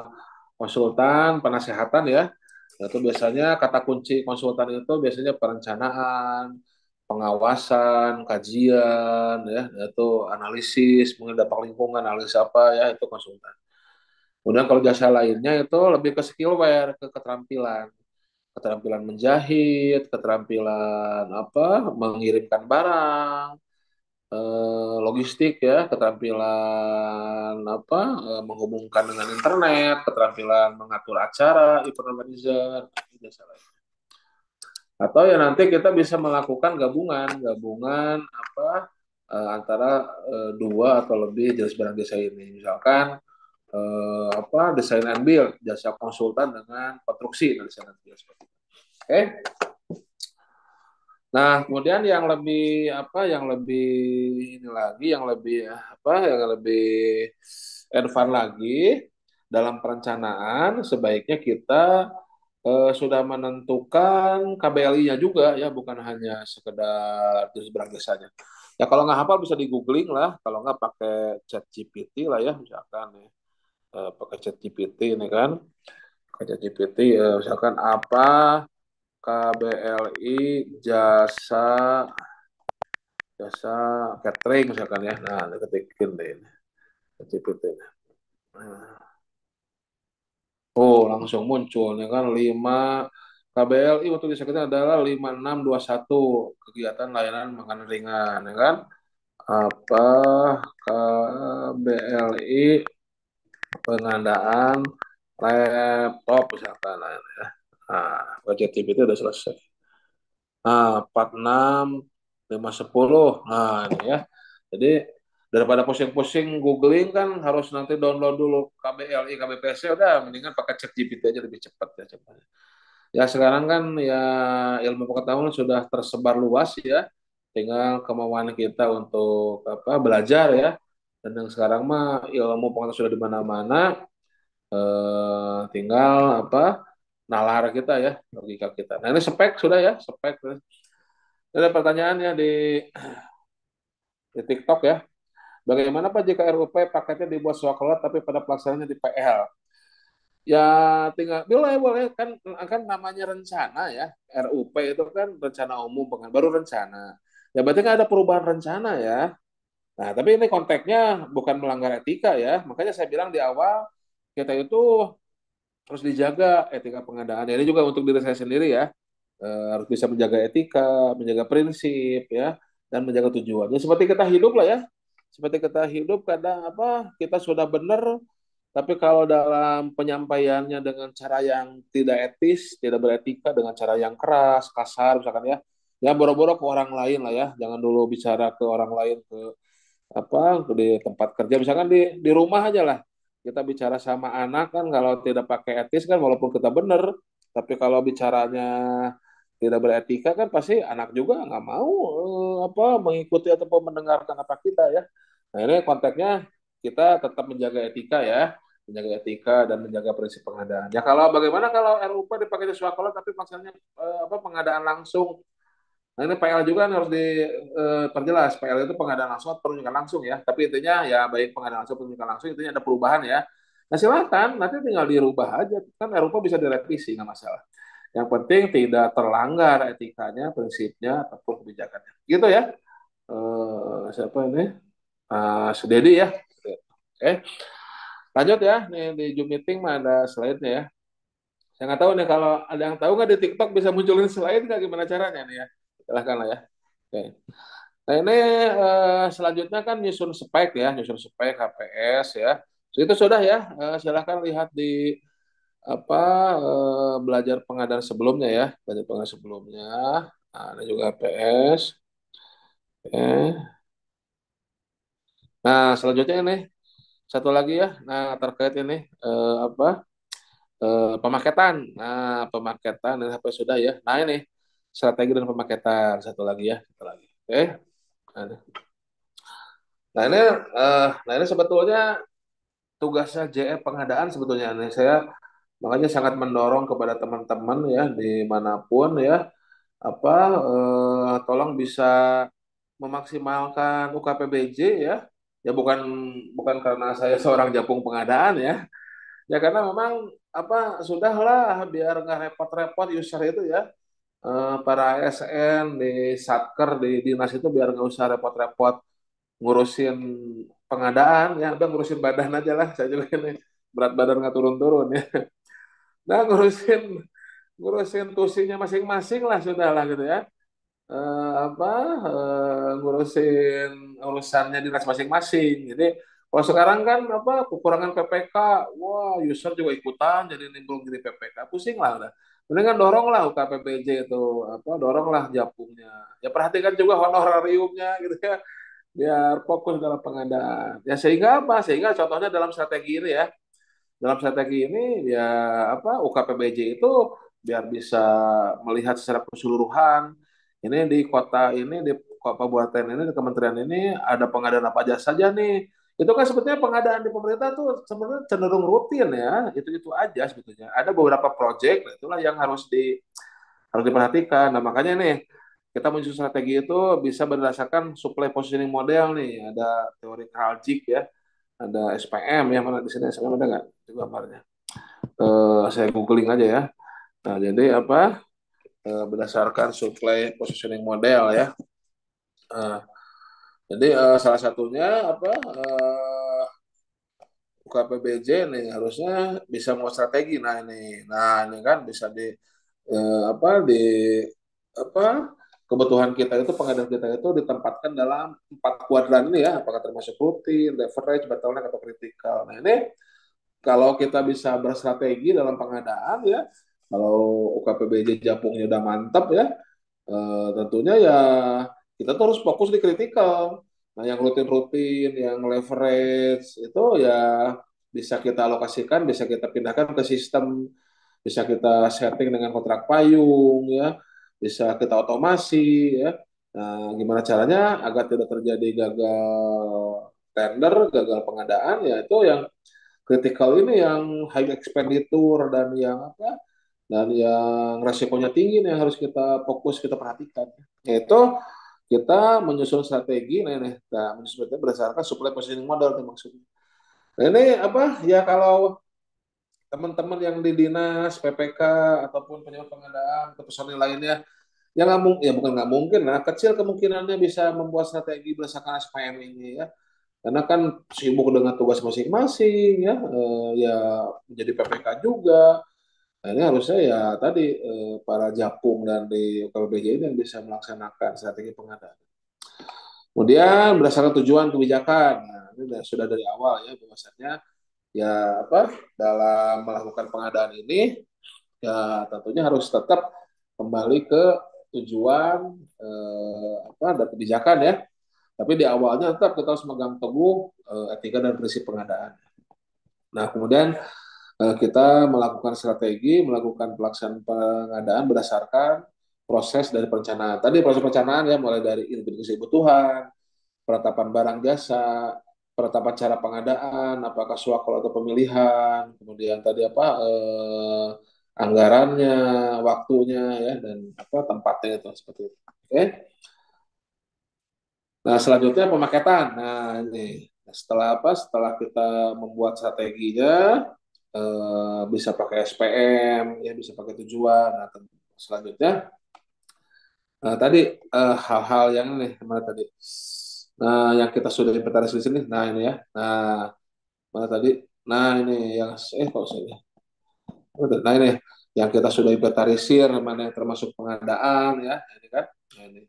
Konsultan, penasehatan ya. Itu biasanya kata kunci konsultan itu biasanya perencanaan, pengawasan, kajian ya, itu analisis, mengenai dampak lingkungan, analisis apa ya, itu konsultan. Kemudian kalau jasa lainnya itu lebih ke skillware, ke keterampilan. Keterampilan menjahit, keterampilan apa, mengirimkan barang, logistik ya, keterampilan apa, menghubungkan dengan internet, keterampilan mengatur acara, event organizer, jasa lain. Atau ya nanti kita bisa melakukan gabungan, gabungan apa antara dua atau lebih jenis barang jasa ini. Misalkan apa desain and build, jasa konsultan dengan konstruksi, nah, desain and build seperti itu. Oke. Nah, kemudian yang lebih apa, yang lebih ini lagi, yang lebih apa, yang lebih advance lagi dalam perencanaan, sebaiknya kita sudah menentukan KBLI-nya juga ya, bukan hanya sekedar jenis barang jasanya. Ya kalau nggak hafal bisa di googling lah, kalau nggak pakai chat GPT lah ya, misalkan ya. Pakai chat GPT ini kan, pakai chat GPT misalkan apa KBLI jasa jasa catering misalkan ya. Nah, ketikin deh ini, GPT. Nah, oh, langsung muncul ya kan 5 KBLI untuk jasa catering adalah 5621 kegiatan layanan makanan ringan ya kan. Apa KBLI pengadaan laptop misalkan ya. Nah, budget TV itu udah selesai. Nah, 46 510. Nah, ini ya. Jadi daripada pusing-pusing googling kan harus nanti download dulu KBLI, KBPC, udah mendingan pakai chat GPT aja lebih cepat ya cepat. Ya sekarang kan ya ilmu pengetahuan sudah tersebar luas ya. Tinggal kemauan kita untuk apa belajar ya. Dan yang sekarang mah ilmu pengetahuan sudah di mana-mana. Tinggal apa nalar kita ya, logika kita. Nah ini spek sudah ya, spek. Ada pertanyaannya di TikTok ya. Bagaimana Pak jika RUP paketnya dibuat swakload tapi pada pelaksanaannya di PL? Ya tinggal boleh boleh kan namanya rencana ya. RUP itu kan rencana umum baru rencana. Ya berarti kan ada perubahan rencana ya. Nah, tapi ini konteksnya bukan melanggar etika ya. Makanya saya bilang di awal kita itu harus dijaga etika pengadaan. Ini juga untuk diri saya sendiri ya. Harus bisa menjaga etika, menjaga prinsip ya, dan menjaga tujuan. Ya seperti kita hidup lah ya. Seperti kita hidup kadang apa kita sudah benar, tapi kalau dalam penyampaiannya dengan cara yang tidak etis, tidak beretika, dengan cara yang keras, kasar misalkan ya, ya boro-boro ke orang lain lah ya. Jangan dulu bicara ke orang lain ke apa di tempat kerja misalkan di rumah aja lah kita bicara sama anak kan kalau tidak pakai etis kan walaupun kita benar tapi kalau bicaranya tidak beretika kan pasti anak juga nggak mau apa mengikuti ataupun mendengarkan apa kita ya. Nah ini konteksnya kita tetap menjaga etika ya, menjaga etika dan menjaga prinsip pengadaan. Ya kalau bagaimana kalau RUP dipakai di sekolah tapi maksudnya apa pengadaan langsung. Nah ini PL juga harus diperjelas. PL itu pengadaan langsung atau penunjukan langsung ya. Tapi intinya ya baik pengadaan langsung penunjukan langsung intinya ada perubahan ya. Nah silakan nanti tinggal dirubah aja. Kan Eropa bisa direvisi nggak masalah. Yang penting tidak terlanggar etikanya, prinsipnya ataupun kebijakannya. Gitu ya. Siapa ini? Sudedi ya. Oke. Lanjut ya. Nih di Zoom meeting mah ada slide-nya ya. Saya nggak tahu nih kalau ada yang tahu nggak di TikTok bisa munculin selain nggak gimana caranya nih ya. Silahkan lah ya. Oke. Nah ini selanjutnya kan nyusun spek ya, nyusun spek HPS ya. Itu sudah ya. Silahkan lihat di apa belajar pengadaan sebelumnya ya, belajar pengadaan sebelumnya. Nah, ada juga HPS. Oke. Nah selanjutnya ini satu lagi ya. Nah terkait ini apa pemaketan. Nah pemaketan dan HP sudah ya. Nah ini strategi dan pemaketan satu lagi ya, satu lagi. Oke. Nah, nah ini sebetulnya tugasnya JE pengadaan sebetulnya nih saya makanya sangat mendorong kepada teman-teman ya dimanapun ya apa tolong bisa memaksimalkan UKPBJ ya ya bukan karena saya seorang japung pengadaan ya ya karena memang apa sudahlah biar nggak repot-repot user itu ya para ASN di satker di dinas itu biar nggak usah repot-repot ngurusin pengadaan ya udah ngurusin badan aja lah saya juga ini berat badan nggak turun-turun ya nah ngurusin tusinya masing-masing lah sudah lah gitu ya apa ngurusin urusannya dinas masing-masing jadi kalau sekarang kan apa kekurangan PPK wah user juga ikutan jadi nimbul jadi PPK pusing lah udah mendingan dorong lah UKPBJ itu apa dorong lah japungnya ya perhatikan juga honorariumnya gitu ya biar fokus dalam pengadaan. Ya sehingga apa? Sehingga contohnya dalam strategi ini ya, dalam strategi ini ya apa UKPBJ itu biar bisa melihat secara keseluruhan. Ini di kota ini di kabupaten ini di kementerian ini ada pengadaan apa aja saja nih. Itu kan sebetulnya pengadaan di pemerintah tuh sebenarnya cenderung rutin ya, itu aja sebetulnya. Ada beberapa proyek, itulah yang harus diperhatikan. Nah, makanya nih kita menyusun strategi itu bisa berdasarkan supply positioning model nih. Ada teori Kraljic ya, ada SPM ya mana di sini SPM ada nggak? Itu gambarnya. Saya googling aja ya. Nah, jadi apa? Berdasarkan supply positioning model ya. Eh, jadi salah satunya apa? UKPBJ nih harusnya bisa mau strategi. Nah ini kan bisa di apa di apa kebutuhan kita itu pengadaan kita itu ditempatkan dalam 4 kuadran ini ya, apakah termasuk rutin, leverage, bottleneck atau kritikal. Nah ini kalau kita bisa berstrategi dalam pengadaan ya, kalau UKPBJ Japungnya udah mantap ya, tentunya ya kita tuh harus fokus di kritikal. Nah, yang rutin-rutin, yang leverage itu ya bisa kita alokasikan, bisa kita pindahkan ke sistem, bisa kita setting dengan kontrak payung, ya, bisa kita otomasi, ya. Nah, gimana caranya agar tidak terjadi gagal tender, gagal pengadaan, ya itu yang kritikal ini yang high expenditure dan yang apa dan yang resikonya tinggi nih yang harus kita fokus kita perhatikan yaitu kita menyusun strategi menyusun strategi berdasarkan supply positioning model nih maksudnya. Nah, ini apa ya kalau teman-teman yang di dinas PPK ataupun penyuluh pengadaan atau personil lainnya yang nggak mungkin ya bukan nggak mungkin lah kecil kemungkinannya bisa membuat strategi berdasarkan SPM ini ya karena kan sibuk dengan tugas masing-masing ya ya menjadi PPK juga. Nah, ini harusnya ya tadi para Japung dan di UKBPJ ini yang bisa melaksanakan strategi pengadaan. Kemudian berdasarkan tujuan kebijakan, nah, ini sudah dari awal ya bahwasannya ya apa dalam melakukan pengadaan ini ya tentunya harus tetap kembali ke tujuan apa dan kebijakan ya. Tapi di awalnya tetap kita harus megang teguh etika dan prinsip pengadaan. Nah kemudian kita melakukan strategi, melakukan pelaksanaan pengadaan berdasarkan proses dari perencanaan. Tadi proses perencanaan ya mulai dari identifikasi kebutuhan, penetapan barang jasa, penetapan cara pengadaan, apakah swakol atau pemilihan, kemudian tadi apa anggarannya, waktunya ya dan apa tempatnya itu seperti itu. Oke. Nah, selanjutnya pemaketan. Nah, ini setelah apa? Setelah kita membuat strateginya bisa pakai SPM, ya bisa pakai tujuan. Nah, selanjutnya tadi hal-hal yang ini mana tadi? Nah, yang kita sudah inventaris di sini. Nah, ini ya. Nah, mana tadi? Nah, ini yang kok saya. Nah, ini. yang kita sudah inventarisir, mana yang termasuk pengadaan ya, ini kan. Nah, ini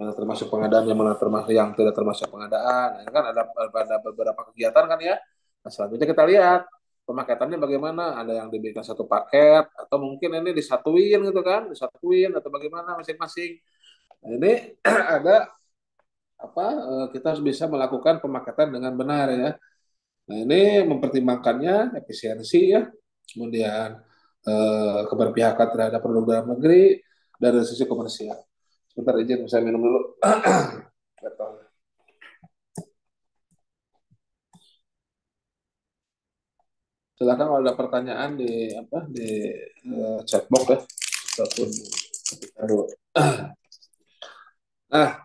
mana termasuk pengadaan, yang mana termasuk yang tidak termasuk pengadaan. Nah, ini kan ada beberapa kegiatan kan ya. Nah, selanjutnya kita lihat pemaketannya bagaimana. Ada yang dibikin satu paket atau mungkin ini disatuin gitu kan, disatuin atau bagaimana masing-masing. Nah, ini ada apa kita harus bisa melakukan pemaketan dengan benar ya. Nah, ini mempertimbangkannya efisiensi ya, kemudian keberpihakan terhadap produk dalam negeri, dan dari sisi komersial. Sebentar izin saya minum dulu. Silakan kalau ada pertanyaan di apa di chatbox ya, ataupun aduh. Nah,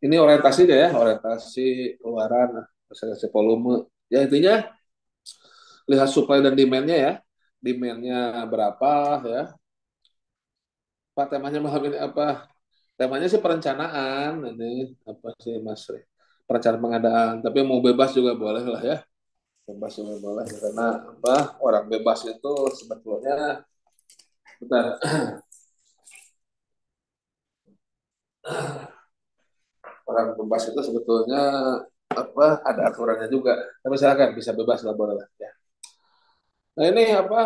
ini orientasinya ya, orientasi keluaran, orientasi volume. Ya intinya lihat supply dan demand-nya ya. Demand-nya berapa ya. Pak temanya malam ini apa? Temanya sih perencanaan ini apa sih Mas? Perencanaan pengadaan. Tapi mau bebas juga boleh lah ya. Bebas juga boleh karena apa? Orang bebas itu sebetulnya bentar, orang bebas itu sebetulnya apa? Ada aturannya juga. Tapi silakan bisa bebas lah boleh lah ya. Nah ini apa?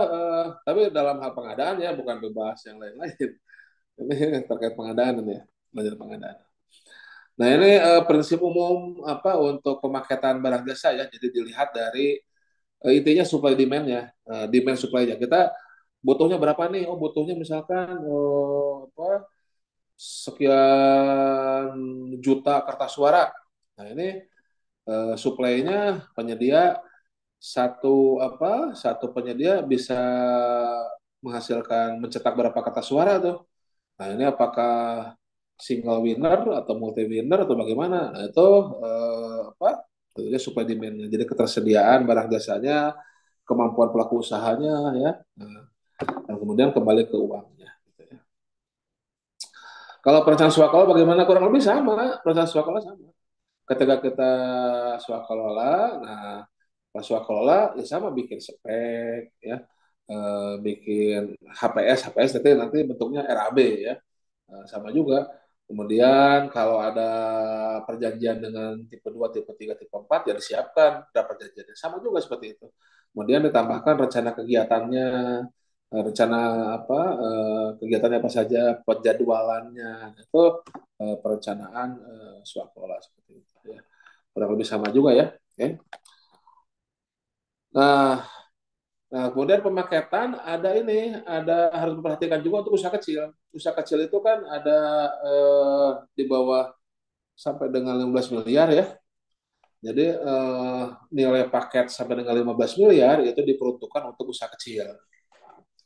Tapi dalam hal pengadaan ya bukan bebas yang lain-lain. Ini terkait pengadaan ini ya, belajar pengadaan. Nah ini prinsip umum apa untuk pemakaian barang jasa ya. Jadi dilihat dari intinya supply demand-nya, demand supply-nya. Kita butuhnya berapa nih? Oh butuhnya misalkan apa, sekian juta kertas suara. Nah ini supply-nya penyedia satu penyedia bisa menghasilkan mencetak berapa kertas suara tuh. Nah, ini apakah single winner atau multi winner atau bagaimana? Nah, itu apa? Tentunya supply demand-nya. Jadi ketersediaan barang jasanya, kemampuan pelaku usahanya ya. Nah, dan kemudian kembali ke uangnya gitu ya. Kalau perencanaan swakala bagaimana? Kurang lebih sama, perencanaan swakala sama. Ketika kita swakalola, nah pas swakalola ya sama bikin spek ya. Bikin HPS nanti bentuknya RAB ya. Sama juga. Kemudian kalau ada perjanjian dengan tipe 2, tipe 3, tipe 4 ya disiapkan ada perjanjiannya. Sama juga seperti itu. Kemudian ditambahkan rencana kegiatannya, rencana apa kegiatannya apa saja, penjadwalannya. Itu perencanaan swakelola seperti itu ya. Kurang lebih sama juga ya. Oke. Nah, Nah, kemudian pemaketan ada ini, ada harus memperhatikan juga untuk usaha kecil. Usaha kecil itu kan ada di bawah sampai dengan 15 miliar ya. Jadi nilai paket sampai dengan 15 miliar itu diperuntukkan untuk usaha kecil.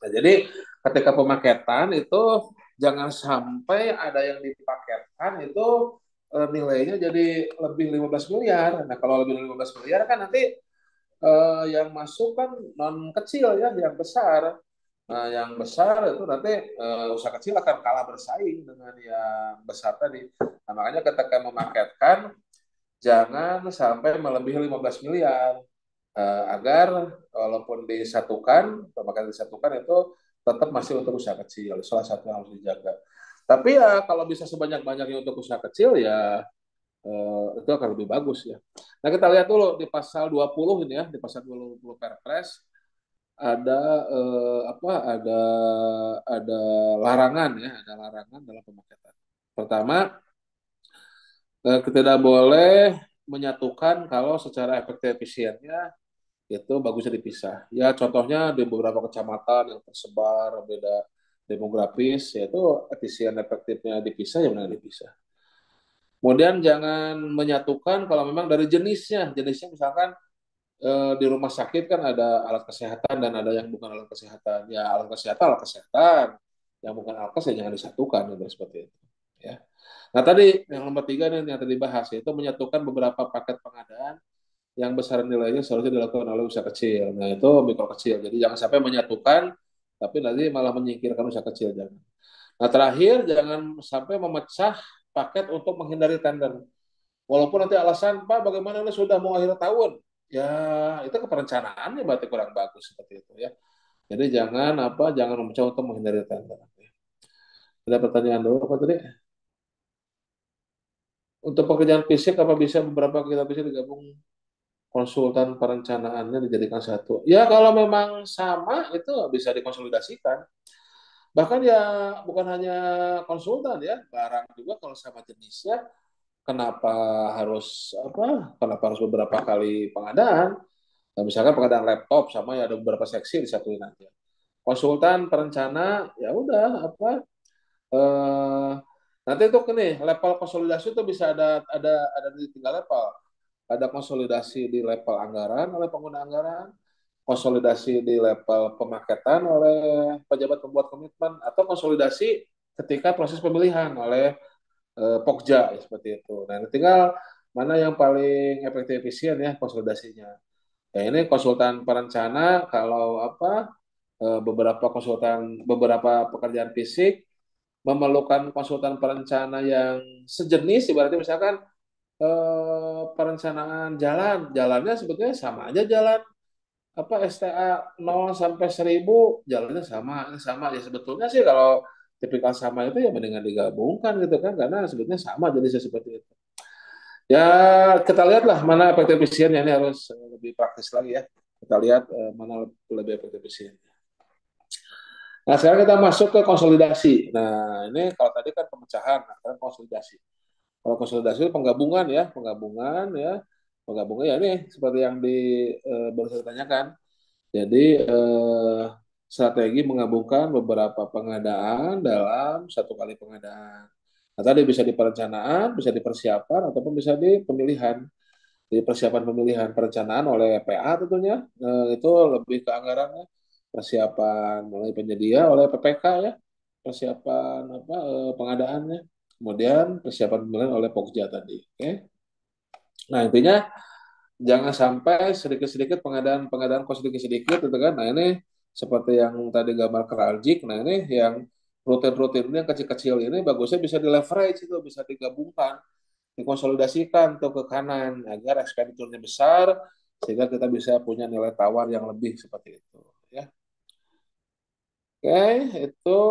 Nah, jadi ketika pemaketan itu jangan sampai ada yang dipaketkan itu nilainya jadi lebih 15 miliar. Nah, kalau lebih 15 miliar kan nanti yang masuk kan non kecil ya, yang besar. Nah, yang besar itu nanti usaha kecil akan kalah bersaing dengan yang besar tadi. Nah, makanya ketika memaketkan jangan sampai melebihi 15 miliar agar walaupun disatukan, pemakaian disatukan itu tetap masih untuk usaha kecil. Salah satu yang harus dijaga. Tapi ya kalau bisa sebanyak-banyaknya untuk usaha kecil ya itu akan lebih bagus ya. Nah, kita lihat dulu di pasal 20 ini ya, di pasal 20 Perpres ada ada larangan ya, ada larangan dalam pemaketan. Pertama, kita tidak boleh menyatukan kalau secara efektif efisiennya itu bagusnya dipisah. Ya contohnya di beberapa kecamatan yang tersebar beda demografis, yaitu efisien efektifnya dipisah ya benar dipisah. Kemudian jangan menyatukan kalau memang dari jenisnya. Jenisnya misalkan di rumah sakit kan ada alat kesehatan dan ada yang bukan alat kesehatan. Ya alat kesehatan. Yang bukan alkes ya jangan disatukan gitu, seperti itu. Ya. Nah tadi yang nomor tiga nih yang tadi bahas itu menyatukan beberapa paket pengadaan yang besar nilainya seharusnya dilakukan oleh usaha kecil. Nah itu mikro kecil. Jadi jangan sampai menyatukan tapi nanti malah menyingkirkan usaha kecil jangan. Nah terakhir jangan sampai memecah paket untuk menghindari tender. Walaupun nanti alasan Pak bagaimana ini sudah mau akhir tahun. ya itu keperencanaannya berarti kurang bagus seperti itu ya. Jadi jangan mencoba untuk menghindari tender. Ada pertanyaan dulu apa tadi? Untuk pekerjaan fisik apa bisa beberapa kita bisa digabung konsultan perencanaannya dijadikan satu? Ya kalau memang sama itu bisa dikonsolidasikan. Bahkan ya bukan hanya konsultan ya, barang juga kalau sama jenisnya kenapa kenapa harus beberapa kali pengadaan? Nah, misalkan pengadaan laptop sama ya ada beberapa seksi disatuin aja. Konsultan perencana ya udah eh, nanti tuh nih level konsolidasi itu bisa ada di tiga level. Ada konsolidasi di level anggaran oleh pengguna anggaran, konsolidasi di level pemaketan oleh pejabat pembuat komitmen, atau konsolidasi ketika proses pemilihan oleh Pokja ya, seperti itu. Nah, tinggal mana yang paling efektif efisien ya konsolidasinya. Ya ini konsultan perencana kalau beberapa pekerjaan fisik memerlukan konsultan perencana yang sejenis, ibaratnya misalkan perencanaan jalannya sebetulnya sama aja jalan STA 0 sampai 1000 jalannya sama sama ya sebetulnya sih kalau tipikal sama itu ya mendingan digabungkan gitu kan karena sebetulnya sama jadi seperti itu. Ya kita lihatlah mana efektif efisiennya ini harus lebih praktis lagi ya. Kita lihat mana lebih efektif efisien. Nah, sekarang kita masuk ke konsolidasi. Nah, ini kalau tadi kan pemecahan, nah, sekarang konsolidasi. Kalau konsolidasi itu penggabungan ya, penggabungan ya ini seperti yang baru saya tanyakan. Jadi strategi menggabungkan beberapa pengadaan dalam satu kali pengadaan. Nah, tadi bisa di perencanaan, bisa di persiapan, ataupun bisa di pemilihan. Di persiapan pemilihan perencanaan oleh PA tentunya, itu lebih ke anggarannya. Persiapan mulai penyedia oleh PPK ya, persiapan pengadaannya. Kemudian persiapan pemilihan oleh Pokja tadi. Oke. Nah, intinya jangan sampai sedikit-sedikit pengadaan kok sedikit-sedikit gitu kan. Nah, ini seperti yang tadi gambar keraljik. Nah, ini yang rutin-rutin ini yang kecil-kecil ini bagusnya bisa di leverage itu, bisa digabungkan, dikonsolidasikan tuh ke kanan agar ekspenditurnya besar sehingga kita bisa punya nilai tawar yang lebih seperti itu ya. Oke, itu.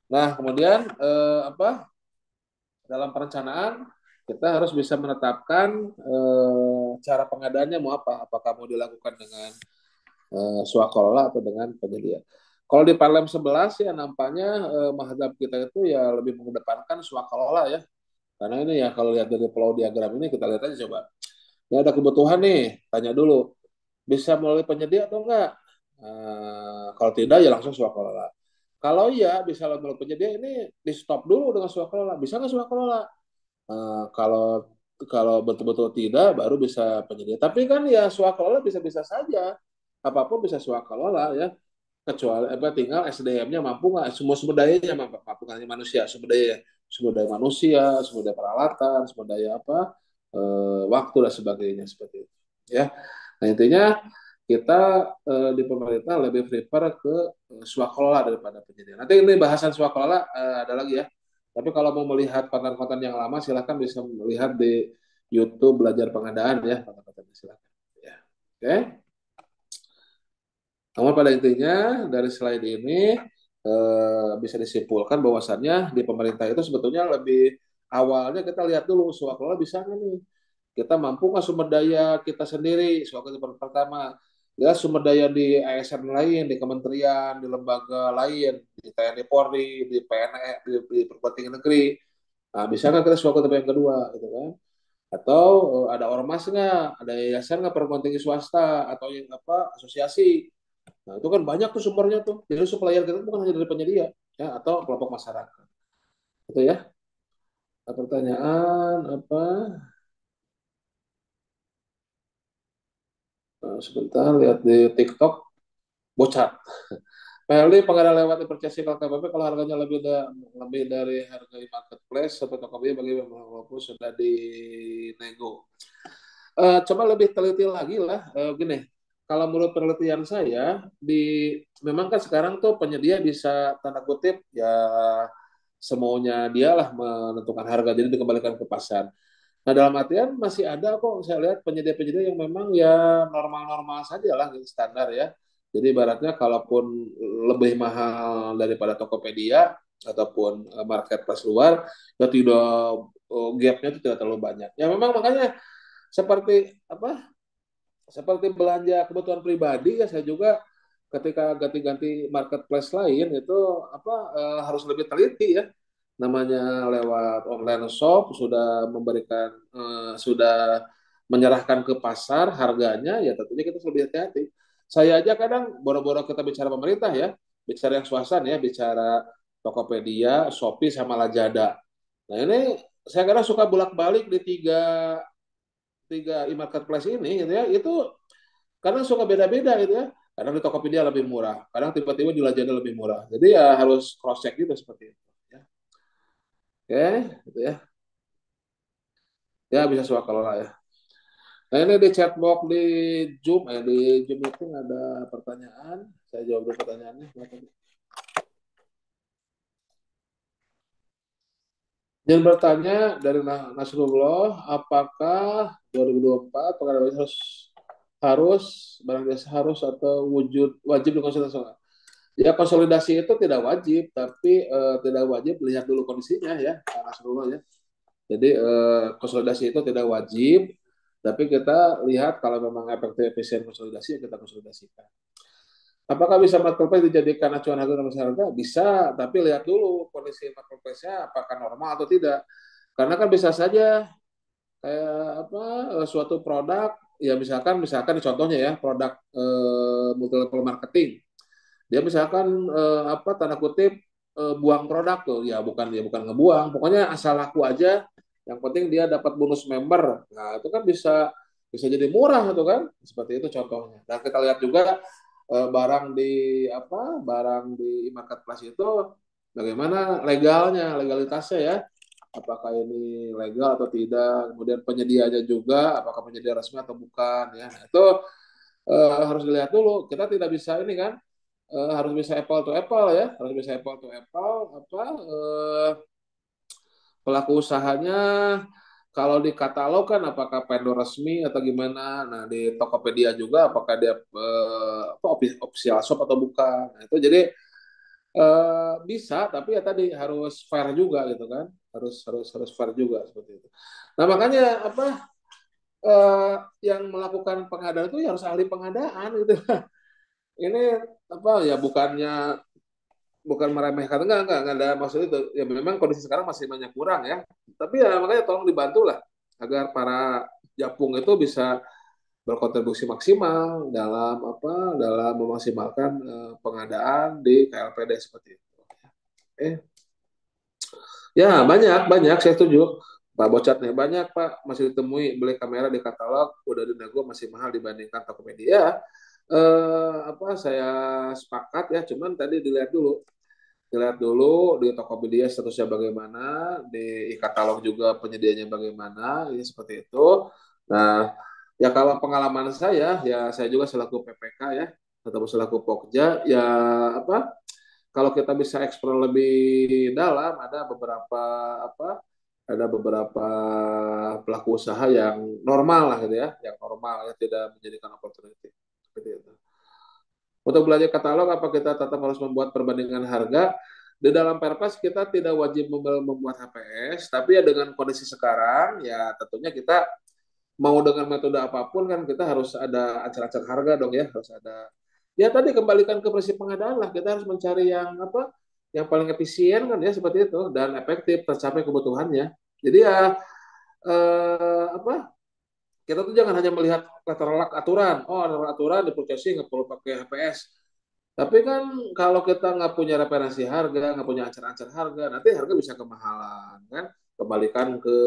Nah, kemudian dalam perencanaan kita harus bisa menetapkan cara pengadaannya mau apa? Apakah mau dilakukan dengan swakelola atau dengan penyedia. Kalau di Parlem 11 ya nampaknya mazhab kita itu ya lebih mengedepankan swakelola ya. Karena ini ya kalau lihat dari pulau diagram ini kita lihat aja coba. Ini ada kebutuhan nih, tanya dulu. Bisa melalui penyedia atau enggak? Kalau tidak ya langsung swakelola. Kalau iya bisa melalui penyedia ini di stop dulu dengan swakelola. Bisa nggak swakelola? Kalau kalau betul-betul tidak baru bisa penyedia. Tapi kan ya swakelola bisa-bisa saja. Apapun bisa swakelola ya. Kecuali tinggal SDM-nya mampu nggak? Semua sumber dayanya mampu nggak manusia? Sumber daya manusia, sumber daya peralatan, sumber daya waktu dan sebagainya seperti itu. Ya. Nah intinya kita di pemerintah lebih prefer ke swakelola daripada penyedia. Nanti ini bahasan swakelola ada lagi ya. Tapi kalau mau melihat konten-konten yang lama, silahkan bisa melihat di YouTube belajar pengadaan ya, konten-kontennya silahkan. Ya. Oke. Namun pada intinya dari slide ini bisa disimpulkan bahwasannya di pemerintah itu sebetulnya lebih awalnya kita lihat dulu swaklola bisa nggak nih? Kita mampu nggak sumber daya kita sendiri? Swaklola pertama. Ya sumber daya di ASN lain, di kementerian, di lembaga lain, di TNI Polri, di PNE, di perguruan tinggi negeri. Nah, bisa nggak kita swaklola yang kedua, gitu kan? Atau ada ormas nggak, ada yayasan nggak perguruan tinggi swasta atau yang asosiasi. Nah, itu kan banyak tuh sumbernya tuh. Jadi supplier kita bukan hanya dari penyedia ya atau kelompok masyarakat. Itu ya. Pertanyaan apa? Sebentar lihat di TikTok bocat. PLD pengadaan lewat purchasing KPP kalau harganya lebih dari harga di marketplace atau Tokopedia bagi walaupun sudah dinego. Coba lebih teliti lagi lah. Gini, kalau menurut penelitian saya memang kan sekarang tuh penyedia bisa tanda kutip ya semaunya dialah menentukan harga jadi dikembalikan ke pasar. Nah, dalam artian masih ada kok saya lihat penyedia-penyedia yang memang ya normal-normal saja lah gitu, standar ya. Jadi ibaratnya kalaupun lebih mahal daripada Tokopedia ataupun marketplace luar, ya tidak gapnya itu tidak terlalu banyak. Ya memang makanya seperti apa? Seperti belanja kebutuhan pribadi ya saya juga ketika ganti-ganti marketplace lain itu apa harus lebih teliti ya namanya lewat online shop sudah memberikan sudah menyerahkan ke pasar harganya ya tentunya kita harus lebih hati-hati. Saya aja kadang boro-boro kita bicara pemerintah ya, bicara yang swasta ya, bicara Tokopedia, Shopee sama Lazada. Nah ini saya kadang suka bolak-balik di tiga tiga e-marketplace ini gitu ya, itu kadang suka beda-beda gitu ya. Kadang di Tokopedia lebih murah, kadang tiba-tiba di Lazada lebih murah. Jadi ya harus cross check gitu seperti itu. Ya. Oke, gitu ya. Ya bisa suaka kelola ya. Nah ini di chatbox di Zoom meeting ada pertanyaan. Saya jawab dulu pertanyaannya. Jangan bertanya dari Nasrullah, apakah 2024 pengadaan harus harus barang jasa harus atau wajib dikonsultasi? Ya konsolidasi itu tidak wajib, tapi tidak wajib lihat dulu kondisinya ya, Pak Nasrullah ya. Jadi konsolidasi itu tidak wajib, tapi kita lihat kalau memang efektif efisien konsolidasi ya kita konsolidasikan. Apakah bisa marketplace dijadikan acuan harga dan harga? Bisa, tapi lihat dulu kondisi marketplace-nya apakah normal atau tidak. Karena kan bisa saja kayak apa suatu produk ya misalkan contohnya ya produk multi level marketing dia misalkan apa tanda kutip buang produk tuh ya bukan ngebuang pokoknya asal laku aja yang penting dia dapat bonus member nah itu kan bisa bisa jadi murah tuh kan seperti itu contohnya dan kita lihat juga barang di barang di marketplace itu bagaimana legalitasnya ya apakah ini legal atau tidak kemudian penyedianya juga apakah penyedia resmi atau bukan ya nah, itu harus dilihat dulu kita tidak bisa ini kan harus bisa apple to apple ya, harus bisa apple to apple apa pelaku usahanya kalau di katalog kan apakah vendor resmi atau gimana. Nah, di Tokopedia juga apakah dia apa official shop atau bukan. Nah, itu jadi bisa tapi ya tadi harus fair juga gitu kan. Harus fair juga seperti itu. Nah, makanya apa yang melakukan pengadaan itu ya harus ahli pengadaan gitu. Ini apa ya bukannya bukan meremehkan enggak ada maksud itu ya memang kondisi sekarang masih banyak kurang ya tapi ya makanya tolong dibantu lah agar para japung itu bisa berkontribusi maksimal dalam dalam memaksimalkan pengadaan di KLPD seperti itu ya banyak banyak saya setuju Pak Bocat nih banyak Pak masih ditemui beli kamera di katalog udah dinego masih mahal dibandingkan Tokopedia saya sepakat ya cuman tadi dilihat dulu di Tokopedia statusnya bagaimana, di katalog juga penyediaannya bagaimana, ini seperti itu. Nah, ya kalau pengalaman saya, ya saya juga selaku PPK ya, atau selaku Pokja, ya apa? Kalau kita bisa eksplor lebih dalam, ada beberapa pelaku usaha yang normal lah gitu ya, yang normal ya tidak menjadikan opportunity seperti itu. Untuk belanja katalog, apa kita tetap harus membuat perbandingan harga? Di dalam Perpres kita tidak wajib membuat HPS, tapi ya dengan kondisi sekarang, ya tentunya kita mau dengan metode apapun kan kita harus ada acar-acar harga dong ya, harus ada. Ya tadi kembalikan ke prinsip pengadaan lah, kita harus mencari yang yang paling efisien kan ya seperti itu dan efektif tercapai kebutuhannya. Jadi ya kita tuh jangan hanya melihat letter aturan. Oh, ada aturan di purchasing nggak perlu pakai HPS. Tapi kan kalau kita nggak punya referensi harga, nggak punya acar-acar harga, nanti harga bisa kemahalan, kan? Kembalikan ke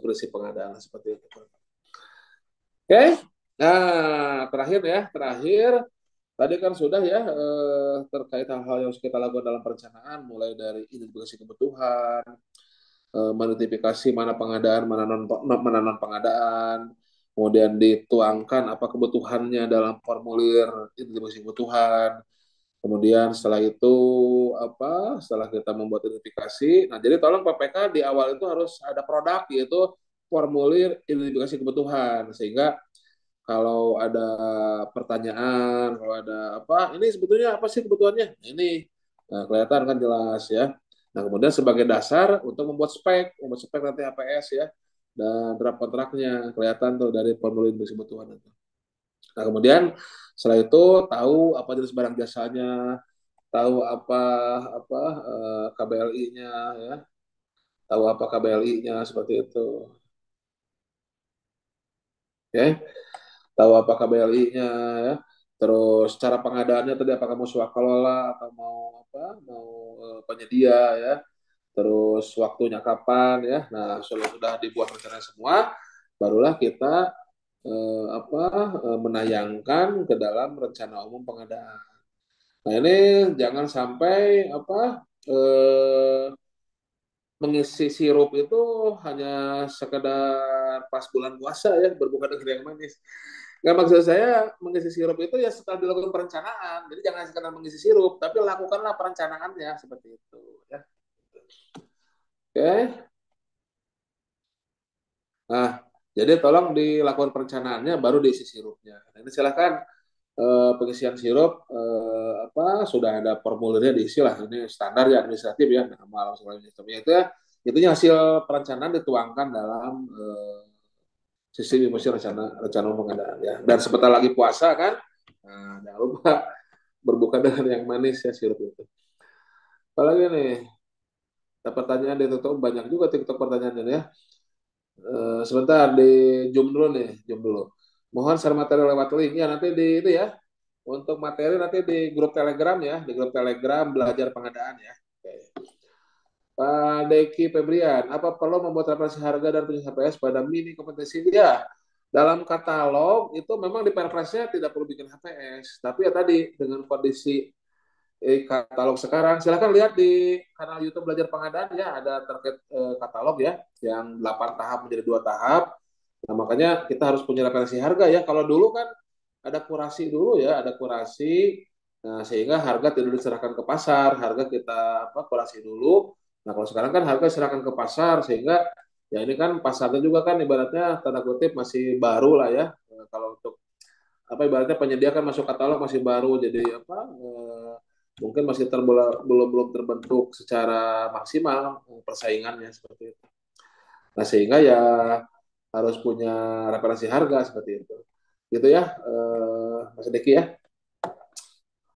prinsip pengadaan seperti itu. Oke, nah terakhir tadi kan sudah ya terkait hal-hal yang harus kita lakukan dalam perencanaan, mulai dari identifikasi kebutuhan, mengidentifikasi mana pengadaan, mana non pengadaan, kemudian dituangkan apa kebutuhannya dalam formulir identifikasi kebutuhan, kemudian setelah itu setelah kita membuat identifikasi, nah jadi tolong PPK di awal itu harus ada produk yaitu formulir identifikasi kebutuhan, sehingga kalau ada pertanyaan, kalau ada apa, ini sebetulnya apa sih kebutuhannya? Ini, nah, kelihatan kan jelas ya. Nah, kemudian sebagai dasar untuk membuat spek nanti APS ya, dan draft kontraknya kelihatan tuh dari formulir identifikasi kebutuhan itu. Nah, kemudian setelah itu tahu apa jenis barang jasanya, tahu apa KBLI-nya ya, tahu apa KBLI-nya seperti itu. Oke, tahu apa KBLI-nya ya. Terus cara pengadaannya tadi apakah mau swakalola atau mau apa? Mau penyedia ya. Terus waktunya kapan ya. Nah, sudah dibuat rencana semua, barulah kita menayangkan ke dalam rencana umum pengadaan. Nah, ini jangan sampai mengisi sirup itu hanya sekedar pas bulan puasa ya berbuka dengan yang manis. Nggak, maksud saya mengisi sirup itu ya setelah dilakukan perencanaan. Jadi jangan sekedar mengisi sirup, tapi lakukanlah perencanaannya seperti itu ya. Oke. Nah, jadi tolong dilakukan perencanaannya baru diisi sirupnya. Nah, ini silakan pengisian sirup sudah ada formulirnya diisi lah, ini standar ya administratif ya, nama segala sistemnya itu hasil perencanaan dituangkan dalam sistem informasi rencana pengadaan ya. Dan sebentar lagi puasa kan, nah, jangan lupa berbuka dengan yang manis ya sirup itu. Apalagi nih, ada pertanyaan di TikTok banyak juga TikTok pertanyaannya ya. Sebentar di zoom dulu nih, zoom dulu. Mohon share materi lewat link ya, nanti di itu ya. Untuk materi nanti di grup Telegram ya, di grup Telegram belajar pengadaan ya. Oke. Pak Deki Febrian, apa perlu membuat referensi harga dan punya HPS pada mini kompetensi? Ya, dalam katalog itu memang di Perpresnya tidak perlu bikin HPS, tapi ya tadi dengan kondisi katalog sekarang, silahkan lihat di kanal YouTube Belajar Pengadaan ya, ada terkait katalog ya, yang 8 tahap menjadi 2 tahap. Nah, makanya kita harus punya referensi harga ya. Kalau dulu kan ada kurasi dulu ya, ada kurasi. Nah, sehingga harga tidak diserahkan ke pasar, harga kita kurasi dulu. Nah, kalau sekarang kan harga diserahkan ke pasar, sehingga ya ini kan pasarnya juga kan ibaratnya tanda kutip masih baru lah ya. Kalau untuk ibaratnya penyedia kan masuk katalog masih baru, jadi mungkin masih belum belum terbentuk secara maksimal persaingannya seperti itu. Nah, sehingga ya harus punya referensi harga seperti itu. Gitu ya, Mas Deki ya.